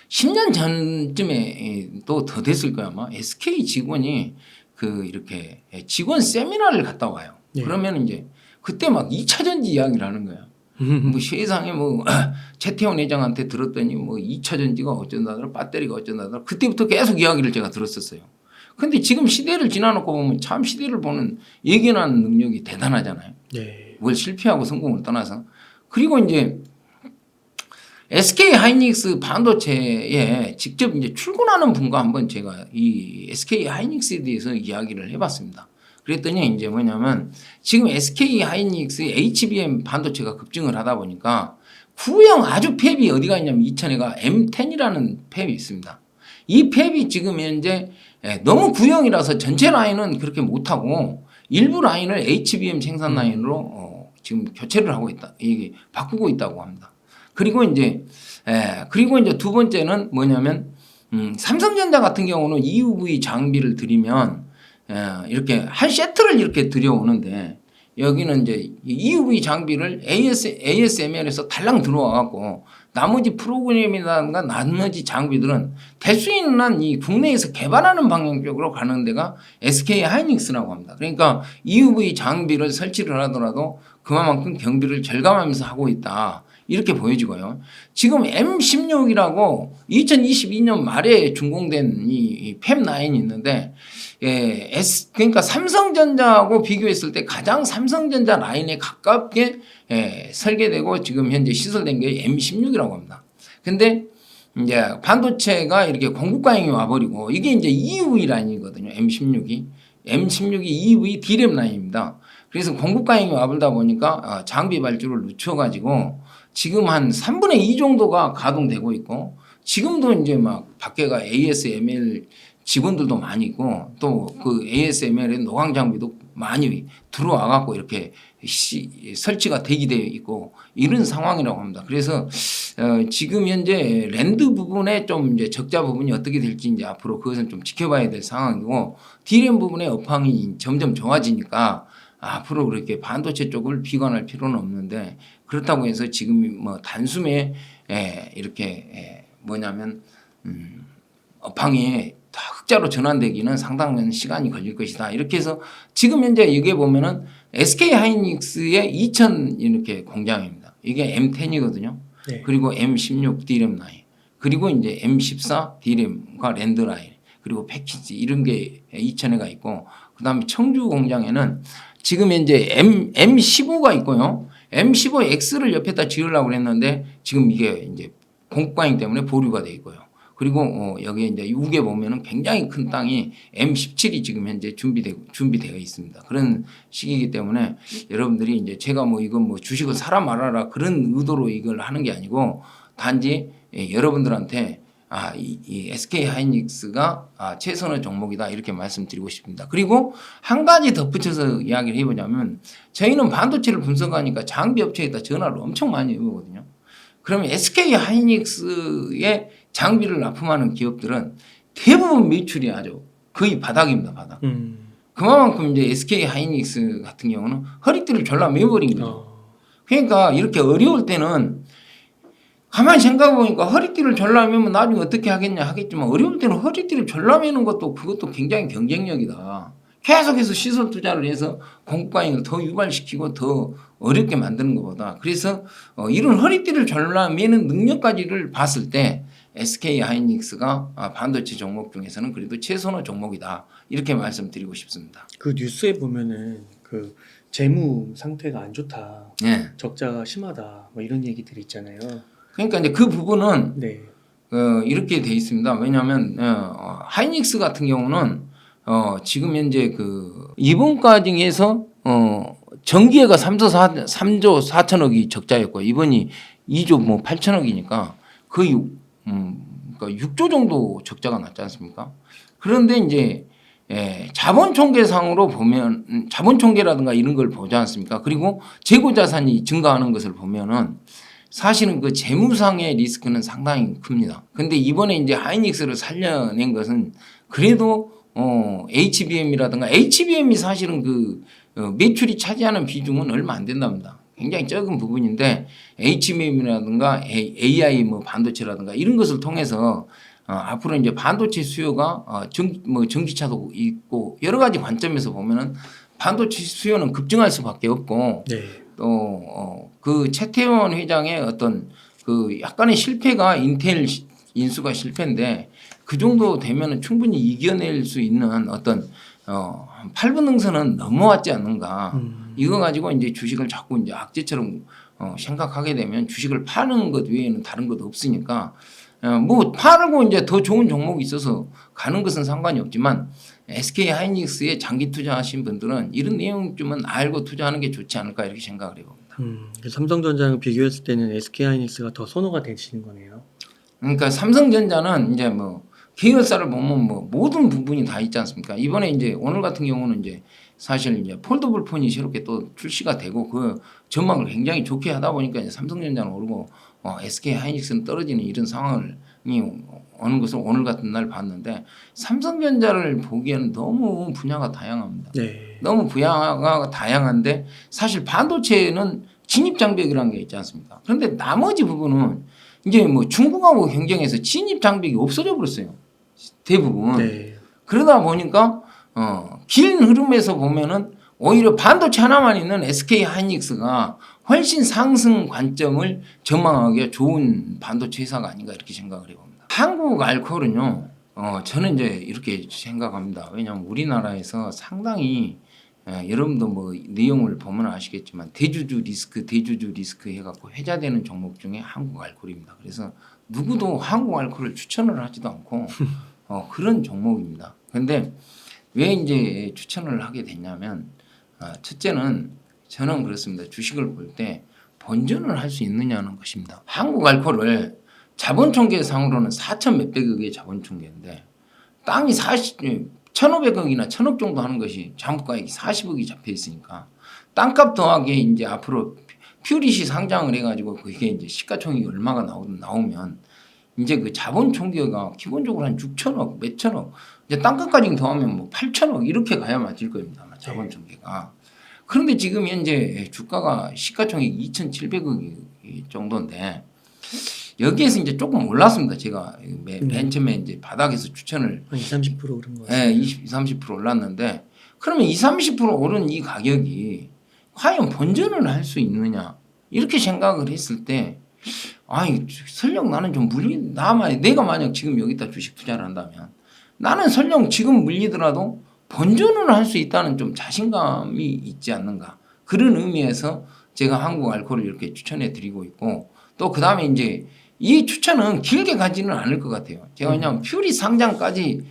A: 10년 전쯤에 또 더 됐을 거야 아마 SK 직원이 그 이렇게 직원 세미나를 갔다 와요. 그러면 이제 그때 막 2차 전지 이야기를 하는 거야. 뭐 세상에 뭐 최태원 회장한테 들었더니 뭐 2차 전지가 어쩐다더라 배터리가 어쩐다더라 그때부터 계속 이야기를 제가 들었었어요. 근데 지금 시대를 지나놓고 보면 참 시대를 보는 예견하는 능력이 대단하잖아요.
B: 네.
A: 뭘 실패하고 성공을 떠나서. 그리고 이제 SK 하이닉스 반도체에 직접 이제 출근하는 분과 한번 제가 이 SK 하이닉스에 대해서 이야기를 해봤습니다. 그랬더니 이제 뭐냐면 지금 SK 하이닉스 HBM 반도체가 급증을 하다 보니까 구형 아주 팹이 어디가 있냐면 이천에가 M10이라는 팹이 있습니다. 이 팹이 지금 현재 너무 구형이라서 전체 라인은 그렇게 못하고 일부 라인을 HBM 생산 라인으로 지금 교체를 하고 있다. 이게 바꾸고 있다고 합니다. 그리고 이제 두 번째는 뭐냐면 삼성전자 같은 경우는 EUV 장비를 들이면 이렇게 한 세트를 이렇게 들여오는데 여기는 이제 EUV 장비를 ASML에서 달랑 들어와 갖고 나머지 프로그램이라든가 나머지 장비들은 될 수 있는 한 이 국내에서 개발하는 방향 쪽으로 가는 데가 SK 하이닉스라고 합니다. 그러니까 EUV 장비를 설치를 하더라도 그만큼 경비를 절감하면서 하고 있다. 이렇게 보여지고요. 지금 M16이라고 2022년 말에 준공된 이 팹9이 있는데 그러니까 삼성전자하고 비교했을 때 가장 삼성전자 라인에 가깝게 설계되고 지금 현재 시설된 게 M16이라고 합니다. 근데 이제 반도체가 이렇게 공급과잉이 와버리고 이게 이제 EUV 라인이거든요. M16이 EUV DRAM 라인입니다. 그래서 공급과잉이 와버리다 보니까 장비 발주를 늦춰가지고 지금 한 3분의 2 정도가 가동되고 있고 지금도 이제 막 밖에가 ASML 직원들도 많이 있고 또 그 ASML의 노광 장비도 많이 들어와 갖고 이렇게 설치가 대기되어 있고 이런 상황이라고 합니다. 그래서 지금 현재 랜드 부분에 좀 이제 적자 부분이 어떻게 될지 이제 앞으로 그것은 좀 지켜봐야 될 상황이고 DRAM 부분의 업황이 점점 좋아지니까 앞으로 그렇게 반도체 쪽을 비관할 필요는 없는데 그렇다고 해서 지금 뭐 단숨에 이렇게 뭐냐면 업황이 다 흑자로 전환되기는 상당한 시간이 걸릴 것이다. 이렇게 해서 지금 현재 여기에 보면은 SK 하이닉스의 2000 이렇게 공장입니다. 이게 M10이거든요.
B: 네.
A: 그리고 M16 DRAM 라인, 그리고 이제 M14 DRAM과 랜드 라인, 그리고 패키지 이런 게 2000회가 있고 그다음에 청주 공장에는 지금 현재 M15가 있고요. M15X를 옆에다 지으려고 그랬는데 지금 이게 이제 공급과잉 때문에 보류가 돼 있고요. 그리고 여기에 이제 우게 보면은 굉장히 큰 땅이 M17이 지금 현재 준비되어 있습니다. 그런 시기이기 때문에 여러분들이 이제 제가 뭐 이건 뭐 주식을 사라 말아라 그런 의도로 이걸 하는 게 아니고 단지 여러분들한테 이 SK 하이닉스가 최선의 종목이다 이렇게 말씀드리고 싶습니다. 그리고 한 가지 덧붙여서 이야기를 해보자면 저희는 반도체를 분석하니까 장비 업체에다 전화를 엄청 많이 해보거든요. 그러면 SK 하이닉스의 장비를 납품하는 기업들은 대부분 매출이 아주 거의 바닥입니다. 바닥. 그만큼 이제 SK 하이닉스 같은 경우는 허리띠를 졸라 매버린 거죠. 그러니까 이렇게 어려울 때는 가만히 생각해보니까 허리띠를 졸라매면 나중에 어떻게 하겠냐 하겠지만 어려울 때는 허리띠를 졸라매는 그것도 굉장히 경쟁력이다. 계속해서 시설 투자를 해서 공급과잉을 더 유발시키고 더 어렵게 만드는 것보다 그래서 이런 허리띠를 졸라매는 능력까지를 봤을 때 SK 하이닉스가 반도체 종목 중에서는 그래도 최선의 종목이다 이렇게 말씀드리고 싶습니다.
B: 그 뉴스에 보면은 그 재무 상태가 안 좋다,
A: 네.
B: 적자가 심하다, 뭐 이런 얘기들이 있잖아요.
A: 그러니까 이제 그 부분은
B: 네.
A: 이렇게 돼 있습니다. 왜냐하면 하이닉스 같은 경우는 지금 현재 그 이번 과정에서 전기회가 3조 4천억이 적자였고 이번이 2조 뭐 8천억이니까 거의 그러니까 6조 정도 적자가 났지 않습니까? 그런데 이제 자본총계상으로 보면 자본총계라든가 이런 걸 보지 않습니까? 그리고 재고자산이 증가하는 것을 보면은 사실은 그 재무상의 리스크는 상당히 큽니다. 근데 이번에 이제 하이닉스를 살려낸 것은 그래도 HBM이라든가 HBM이 사실은 그 매출이 차지하는 비중은 얼마 안 된답니다. 굉장히 적은 부분인데 HBM이라든가 AI 뭐 반도체라든가 이런 것을 통해서 앞으로 이제 반도체 수요가 전기차도 있고 여러 가지 관점에서 보면은 반도체 수요는 급증할 수밖에 없고
B: 네.
A: 또 그 최태원 회장의 어떤 그 약간의 실패가 인텔 인수가 실패인데 그 정도 되면은 충분히 이겨낼 수 있는 어떤 8분 능선은 넘어왔지 않는가. 이거 가지고 이제 주식을 자꾸 이제 악재처럼 생각하게 되면 주식을 파는 것 외에는 다른 것도 없으니까 뭐 팔고 이제 더 좋은 종목이 있어서 가는 것은 상관이 없지만 SK 하이닉스에 장기 투자하신 분들은 이런 내용쯤은 알고 투자하는 게 좋지 않을까 이렇게 생각을 해봅니다.
B: 삼성전자랑 비교했을 때는 SK 하이닉스가 더 선호가 되시는 거네요.
A: 그러니까 삼성전자는 이제 뭐 계열사를 보면 뭐 모든 부분이 다 있지 않습니까? 이번에 이제 오늘 같은 경우는 이제 사실 이제 폴더블 폰이 새롭게 또 출시가 되고 그 전망을 굉장히 좋게 하다 보니까 이제 삼성전자는 오르고 SK 하이닉스는 떨어지는 이런 상황을 오는 것을 오늘 같은 날 봤는데 삼성전자를 보기에는 너무 분야가 다양합니다.
B: 네.
A: 너무 분야가 다양한데 사실 반도체는 진입장벽이라는 게 있지 않습니까? 그런데 나머지 부분은 이제 뭐 중국하고 경쟁해서 진입장벽이 없어져 버렸어요. 대부분.
B: 네.
A: 그러다 보니까 긴 흐름에서 보면은 오히려 반도체 하나만 있는 SK 하이닉스가 훨씬 상승 관점을 전망하기가 좋은 반도체 회사가 아닌가 이렇게 생각을 해봅니다. 한국 알코올은요, 저는 이제 이렇게 생각합니다. 왜냐하면 우리나라에서 상당히 여러분도 뭐 내용을 보면 아시겠지만 대주주 리스크 해갖고 회자되는 종목 중에 한국 알코올입니다. 그래서 누구도 한국 알코올을 추천을 하지도 않고 그런 종목입니다. 그런데 왜 이제 추천을 하게 됐냐면 첫째는 저는 그렇습니다. 주식을 볼 때 본전을 할 수 있느냐는 것입니다. 한국 알코올을 자본총계상으로는 4천 몇백억의 자본총계인데 땅이 1,500억이나 1,000억 정도 하는 것이 장부가액이 40억이 잡혀 있으니까 땅값 더하기 이제 앞으로 퓨릿이 상장을 해가지고 그게 이제 시가총액이 얼마가 나오면 이제 그 자본 총계가 기본적으로 한 6천억, 몇 천억, 이제 땅값까지 더하면 뭐 8천억 이렇게 가야 맞을 겁니다. 자본 총계가. 그런데 지금 현재 주가가 시가총액이 2,700억 정도인데 여기에서 이제 조금 올랐습니다. 제가 맨 처음에 이제 바닥에서 추천을
B: 한 20, 30% 오른 거 같아요.
A: 네, 20, 30% 올랐는데 그러면 20, 30% 오른 이 가격이 과연 본전을 할 수 있느냐 이렇게 생각을 했을 때 설령 나는 좀 내가 만약 지금 여기다 주식 투자를 한다면 나는 설령 지금 물리더라도 본전을 할 수 있다는 좀 자신감이 있지 않는가 그런 의미에서 제가 한국 알코올을 이렇게 추천해 드리고 있고 또 그 다음에 이제 이 추천은 길게 가지는 않을 것 같아요. 제가 그냥 퓨릿 상장까지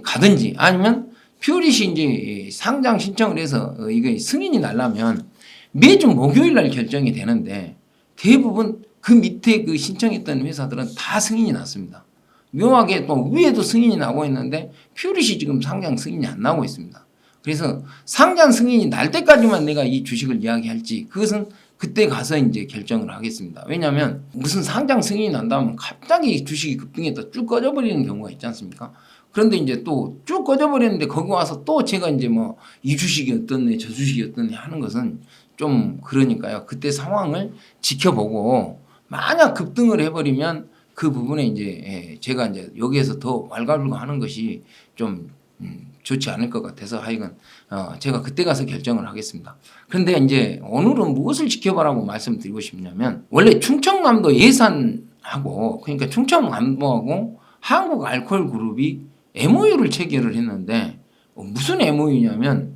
A: 가든지 아니면 퓨릿이 이제 상장 신청을 해서 이게 승인이 나려면 매주 목요일 날 결정이 되는데 대부분 그 밑에 그 신청했던 회사들은 다 승인이 났습니다. 묘하게 또 위에도 승인이 나고 있는데 퓨릿이 지금 상장 승인이 안 나고 있습니다. 그래서 상장 승인이 날 때까지만 내가 이 주식을 이야기할지 그것은 그때 가서 이제 결정을 하겠습니다. 왜냐하면 무슨 상장 승인이 난다면 갑자기 주식이 급등했다 쭉 꺼져버리는 경우가 있지 않습니까? 그런데 이제 또 쭉 꺼져버렸는데 거기 와서 또 제가 이제 뭐 이 주식이 어떻네 저 주식이 어떻네 하는 것은 좀 그러니까요. 그때 상황을 지켜보고 만약 급등을 해버리면 그 부분에 이제 제가 이제 여기에서 더 왈가불가하는 것이 좀 좋지 않을 것 같아서 하여간 제가 그때 가서 결정을 하겠습니다. 그런데 이제 오늘은 무엇을 지켜보라고 말씀드리고 싶냐면 원래 충청남도 예산하고 그러니까 충청남도하고 한국알코올그룹이 MOU를 체결을 했는데 무슨 MOU냐면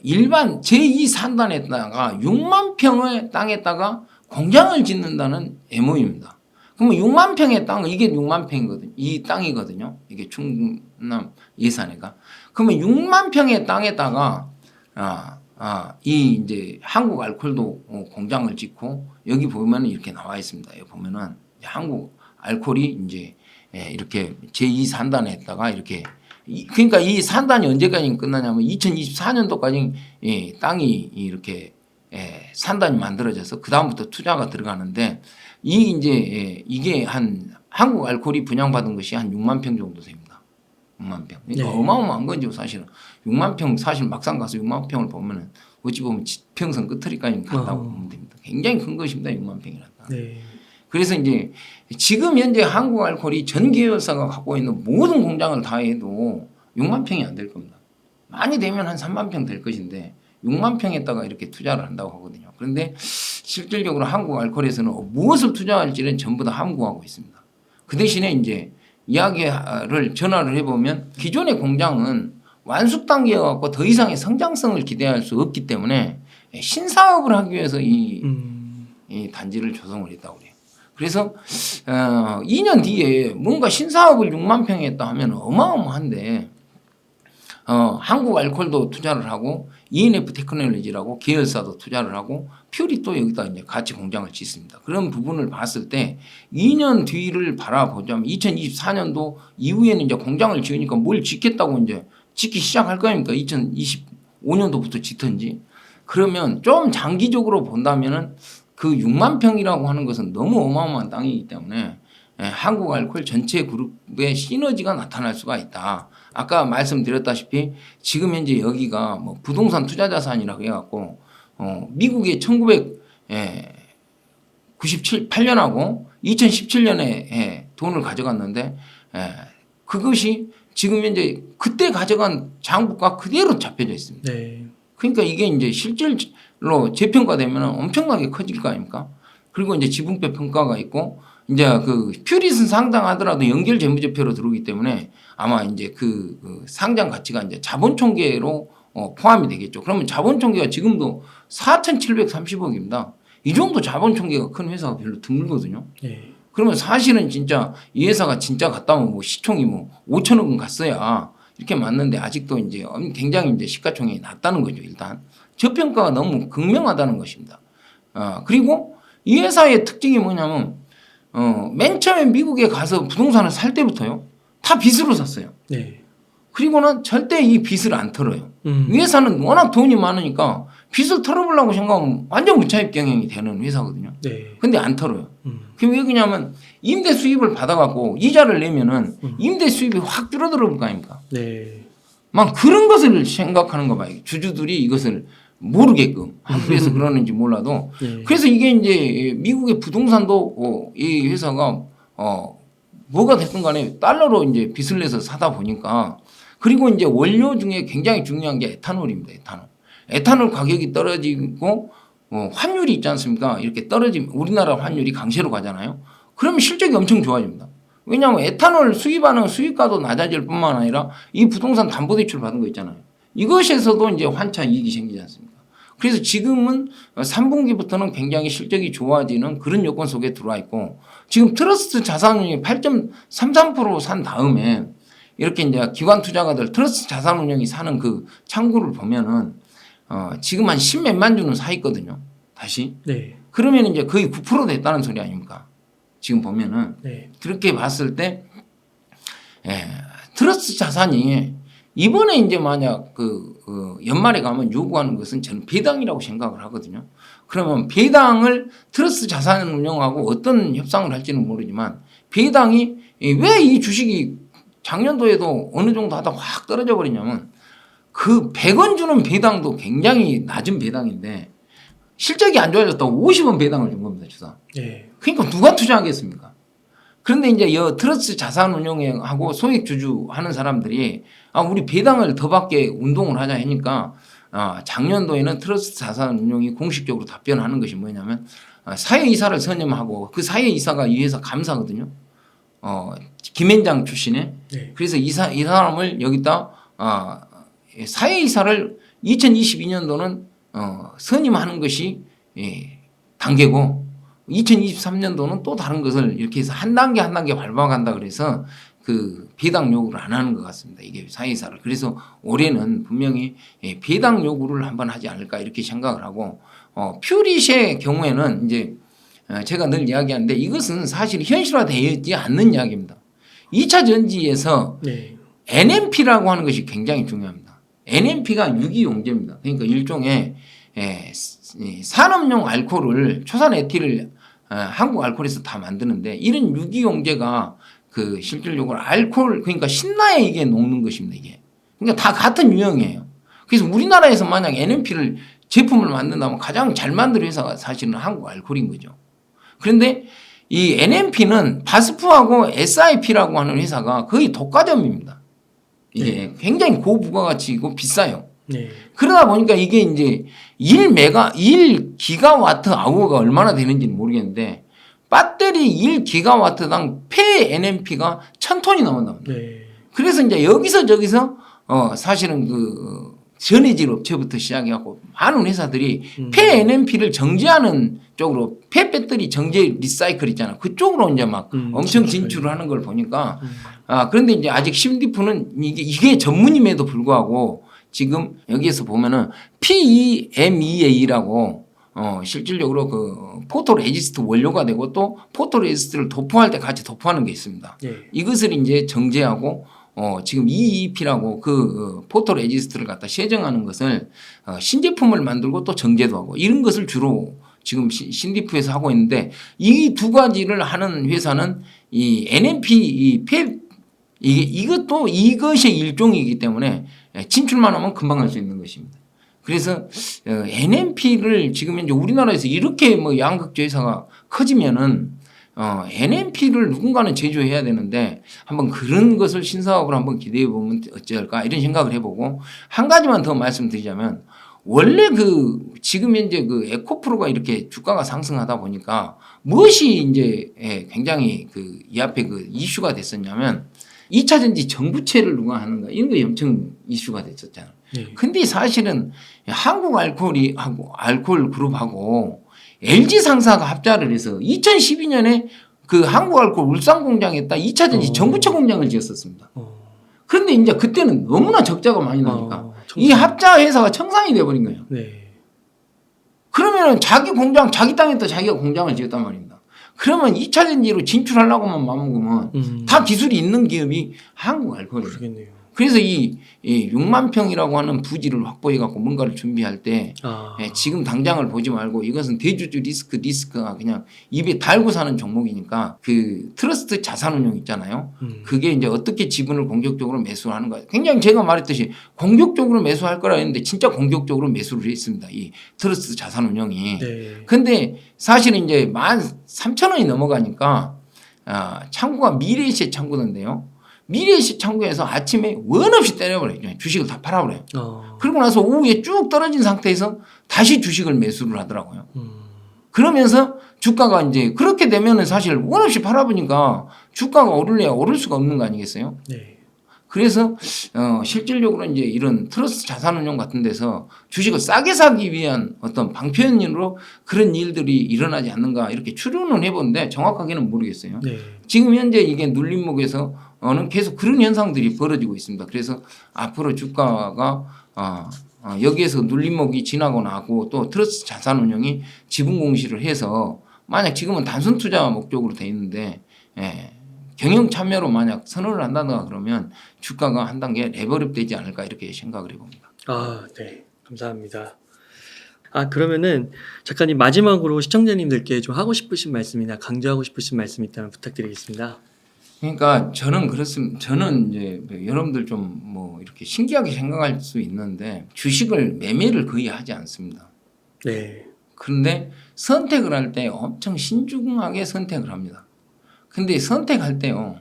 A: 일반 제2산단에다가 6만 평의 땅에다가 공장을 짓는다는 MOU입니다. 그러면 6만 평의 땅, 이게 6만 평이거든요. 이 땅이거든요. 이게 충남 예산에가. 그러면 6만 평의 땅에다가 이 이제 한국 알코올도 공장을 짓고 여기 보면은 이렇게 나와 있습니다. 여기 보면은 한국 알코올이 이제 이렇게 제2산단에다가 이렇게 그러니까 이 산단이 언제까지 끝나냐면 2024년도까지 땅이 이렇게 산단이 만들어져서 그 다음부터 투자가 들어가는데 이 이제 이게 한 한국 알코올이 분양받은 것이 한 6만 평 정도 됩니다. 6만 평. 그러니까
B: 네.
A: 어마어마한 건죠 사실은. 6만 평 사실 막상 가서 6만 평을 보면은 어찌 보면 지평선 끝터리까지 간다고 보면 됩니다. 굉장히 큰 것입니다. 6만 평이라는.
B: 네.
A: 그래서 이제 지금 현재 한국 알코올이 전 계열사가 갖고 있는 모든 공장을 다 해도 6만 평이 안 될 겁니다. 많이 되면 한 3만 평 될 것인데 6만 평에다가 이렇게 투자를 한다고 하거든요. 그런데 실질적으로 한국 알코올에서는 무엇을 투자할지는 전부 다 함구하고 있습니다. 그 대신에 이제 이야기를 전화를 해보면 기존의 공장은 완숙 단계여갖고 더 이상의 성장성을 기대할 수 없기 때문에 신사업을 하기 위해서 이 단지를 조성을 했다고 그래요. 그래서 2년 뒤에 뭔가 신사업을 6만 평에 했다 하면 어마어마한데 한국 알코올도 투자를 하고 ENF 테크놀로지라고 계열사도 투자를 하고 퓨리 또 여기다 이제 같이 공장을 짓습니다. 그런 부분을 봤을 때 2년 뒤를 바라보자면 2024년도 이후에는 이제 공장을 지으니까 뭘 짓겠다고 이제 짓기 시작할 거니까 2025년도부터 짓든지 그러면 좀 장기적으로 본다면은 그 6만 평이라고 하는 것은 너무 어마어마한 땅이기 때문에 한국 알코올 전체 그룹의 시너지가 나타날 수가 있다. 아까 말씀드렸다시피 지금 현재 여기가 뭐 부동산 투자 자산이라고 해갖고 미국의 1998년하고 2017년에 돈을 가져갔는데 그것이 지금 현재 그때 가져간 장부가 그대로 잡혀져 있습니다.
B: 네.
A: 그러니까 이게 이제 실질로 재평가되면 엄청나게 커질 거 아닙니까? 그리고 이제 지분배 평가가 있고 이제 그 퓨릿은 상장하더라도 연결 재무제표로 들어오기 때문에 아마 이제 그 상장 가치가 이제 자본총계로 포함이 되겠죠. 그러면 자본총계가 지금도 4,730억입니다. 이 정도 자본총계가 큰 회사가 별로 드물거든요.
B: 네.
A: 그러면 사실은 진짜 이 회사가 진짜 갔다면 뭐 시총이 뭐 5천억은 갔어야 이렇게 맞는데 아직도 이제 굉장히 이제 시가총액이 낮다는 거죠. 일단 저평가가 너무 극명하다는 것입니다. 그리고 이 회사의 특징이 뭐냐면 맨 처음에 미국에 가서 부동산을 살 때부터요 다 빚으로 샀어요.
B: 네.
A: 그리고는 절대 이 빚을 안 털어요. 이 회사는 워낙 돈이 많으니까 빚을 털어보려고 생각하면 완전 무차입 경영이 되는 회사거든요.
B: 네.
A: 근데 안 털어요. 그럼 왜 그러냐면 임대 수입을 받아갖고 이자를 내면은 임대 수입이 확 줄어들어 볼 거 아닙니까?
B: 네.
A: 막 그런 것을 생각하는 거 봐요. 주주들이 이것을 모르게끔 한국에서 그러는지 몰라도
B: 네.
A: 그래서 이게 이제 미국의 부동산도 이 회사가 뭐가 됐든 간에 달러로 이제 빚을 내서 사다 보니까 그리고 이제 원료 중에 굉장히 중요한 게 에탄올입니다. 에탄올 가격이 떨어지고 환율이 있지 않습니까? 이렇게 떨어지면 우리나라 환율이 강세로 가잖아요. 그러면 실적이 엄청 좋아집니다. 왜냐하면 에탄올 수입하는 수입가도 낮아질 뿐만 아니라 이 부동산 담보대출 받은 거 있잖아요. 이것에서도 이제 환차 이익이 생기지 않습니까? 그래서 지금은 3분기부터는 굉장히 실적이 좋아지는 그런 요건 속에 들어와 있고 지금 트러스트 자산운용이 8.33% 산 다음에 이렇게 이제 기관 투자가들 트러스트 자산운용이 사는 그 창구를 보면은 지금 한 10몇만 주는 사 있거든요. 다시.
B: 네.
A: 그러면 이제 거의 9% 됐다는 소리 아닙니까? 지금 보면은
B: 네.
A: 그렇게 봤을 때 트러스트 자산이 이번에 이제 만약 연말에 가면 요구하는 것은 저는 배당이라고 생각을 하거든요. 그러면 배당을 트러스트 자산 운용하고 어떤 협상을 할지는 모르지만 배당이 왜 이 주식이 작년도에도 어느 정도 하다 확 떨어져 버리냐면 그 100원 주는 배당도 굉장히 낮은 배당인데 실적이 안 좋아졌다고 50원 배당을 준 겁니다, 주사.
B: 네.
A: 그러니까 누가 투자하겠습니까? 그런데 이제 이 트러스트 자산 운용하고 소액 주주 하는 사람들이 우리 배당을 더 받게 운동을 하자 하니까 작년도에는 트러스트 자산 운용이 공식적으로 답변하는 것이 뭐냐면 사회이사를 선임하고 그 사회이사가 이 회사 감사거든요. 김현장 출신에.
B: 네.
A: 그래서 이 사람을 여기다 사회이사를 2022년도는 선임하는 것이 단계고 2023년도는 또 다른 것을 이렇게 해서 한 단계 한 단계 밟아간다 그래서 그 배당 요구를 안 하는 것 같습니다. 이게 사회이사를. 그래서 올해는 분명히 배당 요구를 한번 하지 않을까 이렇게 생각을 하고 퓨릿의 경우에는 이제 제가 늘 이야기하는데 이것은 사실 현실화되지 않는 이야기입니다. 2차 전지에서
B: 네.
A: NMP라고 하는 것이 굉장히 중요합니다. NMP가 유기용제입니다. 그러니까 일종의 산업용 알코올을 초산 에틸을 한국 알코올에서 다 만드는데 이런 유기용제가 그 실질적으로 알코올 그러니까 신라에 이게 녹는 것입니다. 이게 그러니까 다 같은 유형이에요. 그래서 우리나라에서 만약 NMP를 제품을 만든다면 가장 잘 만드는 회사가 사실은 한국 알코올인 거죠. 그런데 이 NMP는 바스프하고 SIP라고 하는 회사가 거의 독과점입니다. 이게 굉장히 고부가가치이고 비싸요.
B: 네.
A: 그러다 보니까 이게 이제 1기가와트 아워가 얼마나 되는지는 모르겠는데 배터리 1기가와트당 폐 NMP가 1000톤이 넘어납니다.
B: 네.
A: 그래서 이제 여기서 저기서 사실은 그 전해질 업체부터 시작해갖고 많은 회사들이 폐 NMP를 정제하는 쪽으로 폐 배터리 정제 리사이클 있잖아. 그쪽으로 이제 막 엄청 진출을 하는 걸 보니까 그런데 이제 아직 신디프는 이게 전문임에도 불구하고 지금 여기에서 보면은 PEMEA라고 실질적으로 그 포토레지스트 원료가 되고 또 포토레지스트를 도포할 때 같이 도포하는 게 있습니다.
B: 네.
A: 이것을 이제 정제하고 지금 EEP라고 그 포토레지스트를 갖다 세정하는 것을 신제품을 만들고 또 정제도 하고 이런 것을 주로 지금 신디프에서 하고 있는데 이 두 가지를 하는 회사는 이 NMP 이것도 이것의 일종이기 때문에 진출만 하면 금방 할 수 있는 것입니다. 그래서 NMP를 지금 현재 우리나라에서 이렇게 뭐 양극재 회사가 커지면은 NMP를 누군가는 제조해야 되는데 한번 그런 것을 신사업으로 한번 기대해 보면 어쩔까 이런 생각을 해보고 한 가지만 더 말씀드리자면 원래 그 지금 현재 그 에코프로가 이렇게 주가가 상승하다 보니까 무엇이 이제 굉장히 그 이 앞에 그 이슈가 됐었냐면 2차 전지 정부채를 누가 하는가 이런 게 엄청 이슈가 됐었잖아요.
B: 네.
A: 근데 사실은 한국 알코올이 하고 알코올 그룹하고 LG 상사가 합작을 해서 2012년에 그 한국 알코올 울산 공장에다 2차 전지 정부채 공장을 지었었습니다. 그런데 이제 그때는 너무나 적자가 많이 나니까 이 합작 회사가 청산이 돼버린 거예요.
B: 네.
A: 그러면 자기 공장 자기 땅에다 자기가 공장을 지었단 말입니다. 그러면 2차 전지로 진출하려고만 마음먹으면 다 기술이 있는 기업이 한국 알코올이에요.
B: 그러겠네요.
A: 그래서 이 6만 평이라고 하는 부지를 확보해 갖고 뭔가를 준비할 때 지금 당장을 보지 말고 이것은 대주주 리스크가 그냥 입에 달고 사는 종목이니까 그 트러스트 자산운용 있잖아요. 그게 이제 어떻게 지분을 공격적으로 매수하는 거예요. 굉장히 제가 말했듯이 공격적으로 매수할 거라 했는데 진짜 공격적으로 매수를 했습니다. 이 트러스트 자산운용이.
B: 네.
A: 근데 사실은 이제 13,000원이 넘어가니까 창구가 미래에셋 창구던데요. 미래에셋 창구에서 아침에 원 없이 때려버려요. 주식을 다 팔아버려요. 그러고 나서 오후에 쭉 떨어진 상태에서 다시 주식을 매수를 하더라고요. 그러면서 주가가 이제 그렇게 되면은 사실 원 없이 팔아보니까 주가가 오를래야 오를 수가 없는 거 아니겠어요?
B: 네.
A: 그래서 실질적으로 이제 이런 트러스트 자산운용 같은 데서 주식을 싸게 사기 위한 어떤 방편으로 그런 일들이 일어나지 않는가 이렇게 추론은 해보는데 정확하게는 모르겠어요.
B: 네.
A: 지금 현재 이게 눌림목에서는 계속 그런 현상들이 벌어지고 있습니다. 그래서 앞으로 주가가 여기에서 눌림목이 지나고 나고 또 트러스트 자산운용이 지분 공시를 해서 만약 지금은 단순 투자 목적으로 돼 있는데 경영 참여로 만약 선언을 한다든가 그러면 주가가 한 단계 레벨업 되지 않을까 이렇게 생각을 해봅니다.
B: 아, 네. 감사합니다. 아, 그러면은 작가님 마지막으로 시청자님들께 좀 하고 싶으신 말씀이나 강조하고 싶으신 말씀 있다면 부탁드리겠습니다.
A: 그러니까 저는 그렇습니다. 저는 이제 여러분들 좀 뭐 이렇게 신기하게 생각할 수 있는데 주식을 매매를 거의 하지 않습니다.
B: 네.
A: 그런데 선택을 할 때 엄청 신중하게 선택을 합니다. 근데 선택할 때요.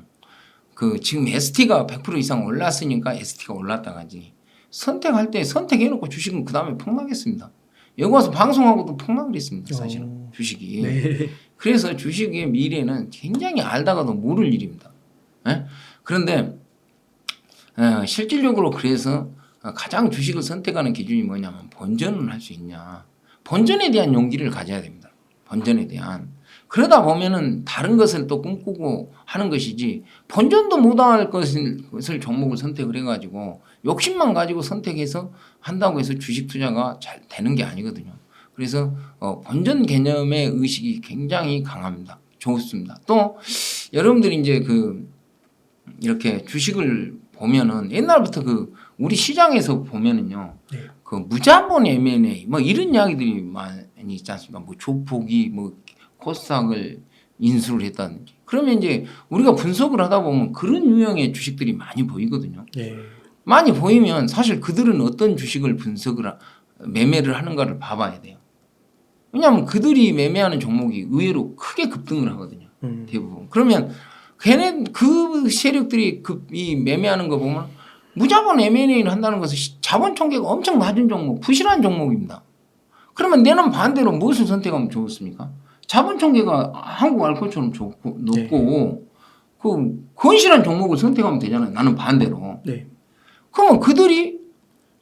A: 그 지금 ST가 100% 이상 올랐으니까 ST가 올랐다 가지. 선택할 때 선택해놓고 주식은 그 다음에 폭락했습니다. 여기 와서 방송하고도 폭락을 했습니다. 사실은 주식이.
B: 네.
A: 그래서 주식의 미래는 굉장히 알다가도 모를 일입니다. 예? 그런데 실질적으로 그래서 가장 주식을 선택하는 기준이 뭐냐면 본전을 할 수 있냐. 본전에 대한 용기를 가져야 됩니다. 본전에 대한. 그러다 보면은 다른 것을 또 꿈꾸고 하는 것이지 본전도 못할 것을 종목을 선택을 해가지고 욕심만 가지고 선택해서 한다고 해서 주식 투자가 잘 되는 게 아니거든요. 그래서 본전 개념의 의식이 굉장히 강합니다. 좋습니다. 또 여러분들이 이제 이렇게 주식을 보면은 옛날부터 우리 시장에서 보면은요.
B: 네.
A: 그 무자본 M&A 뭐 이런 이야기들이 많이 있지 않습니까? 뭐 조폭이 뭐 코스닥을 인수를 했다든지. 그러면 이제 우리가 분석을 하다 보면 그런 유형의 주식들이 많이 보이거든요.
B: 네.
A: 많이 보이면 사실 그들은 어떤 주식을 매매를 하는가를 봐봐야 돼요. 왜냐하면 그들이 매매하는 종목이 의외로 크게 급등을 하거든요. 대부분. 그러면 그 세력들이 이 매매하는 거 보면 무자본 M&A를 한다는 것은 자본 총계가 엄청 낮은 종목, 부실한 종목입니다. 그러면 내는 반대로 무엇을 선택하면 좋습니까? 자본 총계가 한국 알코올처럼 높고
B: 네.
A: 그 건실한 종목을 선택하면 되잖아요. 나는 반대로.
B: 네.
A: 그러면 그들이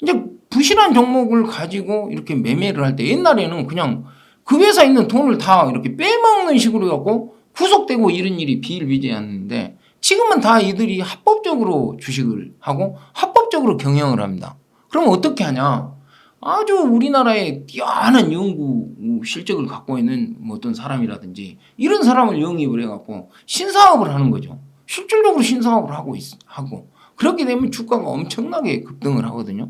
A: 이제 부실한 종목을 가지고 이렇게 매매를 할 때 옛날에는 그냥 그 회사에 있는 돈을 다 이렇게 빼먹는 식으로 해갖고 구속되고 이런 일이 비일비재했는데 지금은 다 이들이 합법적으로 주식을 하고 합법적으로 경영을 합니다. 그럼 어떻게 하냐? 아주 우리나라에 뛰어난 연구 실적을 갖고 있는 뭐 어떤 사람이라든지 이런 사람을 영입을 해갖고 신사업을 하는 거죠. 실질적으로 신사업을 하고 그렇게 되면 주가가 엄청나게 급등을 하거든요.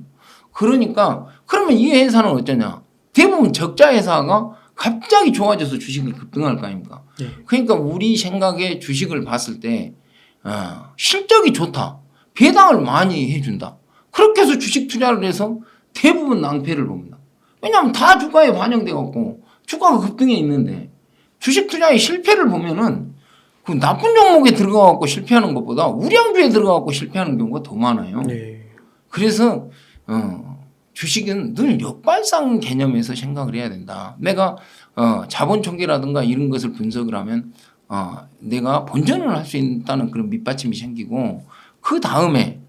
A: 그러니까 그러면 이 회사는 어쩌냐? 대부분 적자 회사가 갑자기 좋아져서 주식이 급등할 거 아닙니까?
B: 네.
A: 그러니까 우리 생각에 주식을 봤을 때 실적이 좋다. 배당을 많이 해준다. 그렇게 해서 주식 투자를 해서 대부분 낭패를 봅니다. 왜냐하면 다 주가에 반영돼 갖고 주가가 급등해 있는데 주식 투자의 실패를 보면은 그 나쁜 종목에 들어가 갖고 실패하는 것보다 우량주에 들어가 갖고 실패하는 경우가 더 많아요.
B: 네.
A: 그래서 주식은 늘 역발상 개념에서 생각을 해야 된다. 내가 자본 총계라든가 이런 것을 분석을 하면 내가 본전을 할 수 있다는 그런 밑받침이 생기고 그 다음에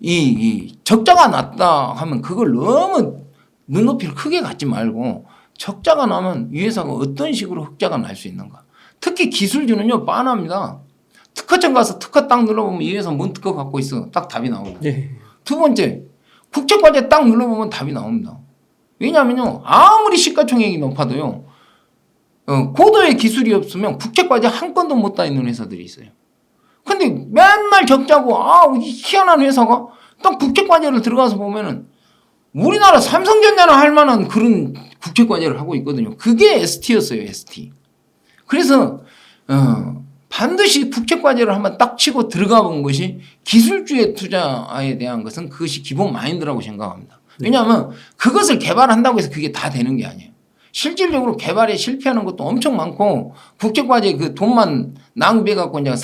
A: 이 적자가 났다 하면 그걸 너무 눈높이를 크게 갖지 말고 적자가 나면 이 회사가 어떤 식으로 흑자가 날 수 있는가. 특히 기술주는요 빤합니다. 특허청 가서 특허 딱 눌러보면 이 회사 뭔 특허 갖고 있어 딱 답이 나오고.
B: 네.
A: 두 번째 국책과제 딱 눌러보면 답이 나옵니다. 왜냐하면요 아무리 시가총액이 높아도요 고도의 기술이 없으면 국책과제 한 건도 못 다 있는 회사들이 있어요. 근데 맨날 적자고 희한한 회사가 딱 국책과제를 들어가서 보면은 우리나라 삼성전자나 할 만한 그런 국책과제를 하고 있거든요. 그게 ST였어요. ST. 그래서 반드시 국책과제를 한번 딱 치고 들어가 본 것이 기술주의 투자에 대한 것은 그것이 기본 마인드라고 생각합니다. 왜냐하면 그것을 개발한다고 해서 그게 다 되는 게 아니에요. 실질적으로 개발에 실패하는 것도 엄청 많고 국책과제 그 돈만 낭비해갖고 이제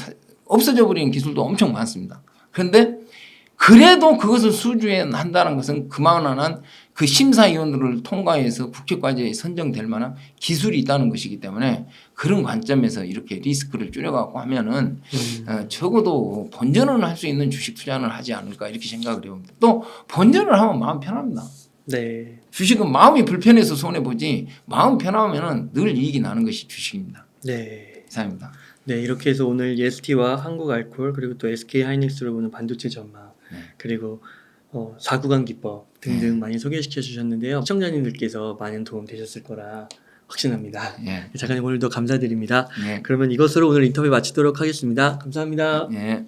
A: 없어져 버리는 기술도 엄청 많습니다. 그런데 그래도 그것을 수주한다는 것은 그만한 그 심사위원들을 통과해서 국책과제에 선정될 만한 기술이 있다는 것이기 때문에 그런 관점에서 이렇게 리스크를 줄여갖고 하면은 적어도 본전을 할 수 있는 주식 투자를 하지 않을까 이렇게 생각을 해봅니다. 또 본전을 하면 마음 편합니다.
B: 네.
A: 주식은 마음이 불편해서 손해보지 마음 편하면은 늘 이익이 나는 것이 주식입니다.
B: 네.
A: 이상입니다.
B: 네, 이렇게 해서 오늘 EST와 한국알코올 그리고 또 SK하이닉스로 보는 반도체 전망 그리고 4구간 기법 등등 많이 소개시켜 주셨는데요. 시청자님들께서 많은 도움 되셨을 거라 확신합니다.
A: 예.
B: 작가님 오늘도 감사드립니다.
A: 예.
B: 그러면 이것으로 오늘 인터뷰 마치도록 하겠습니다. 감사합니다.
A: 예.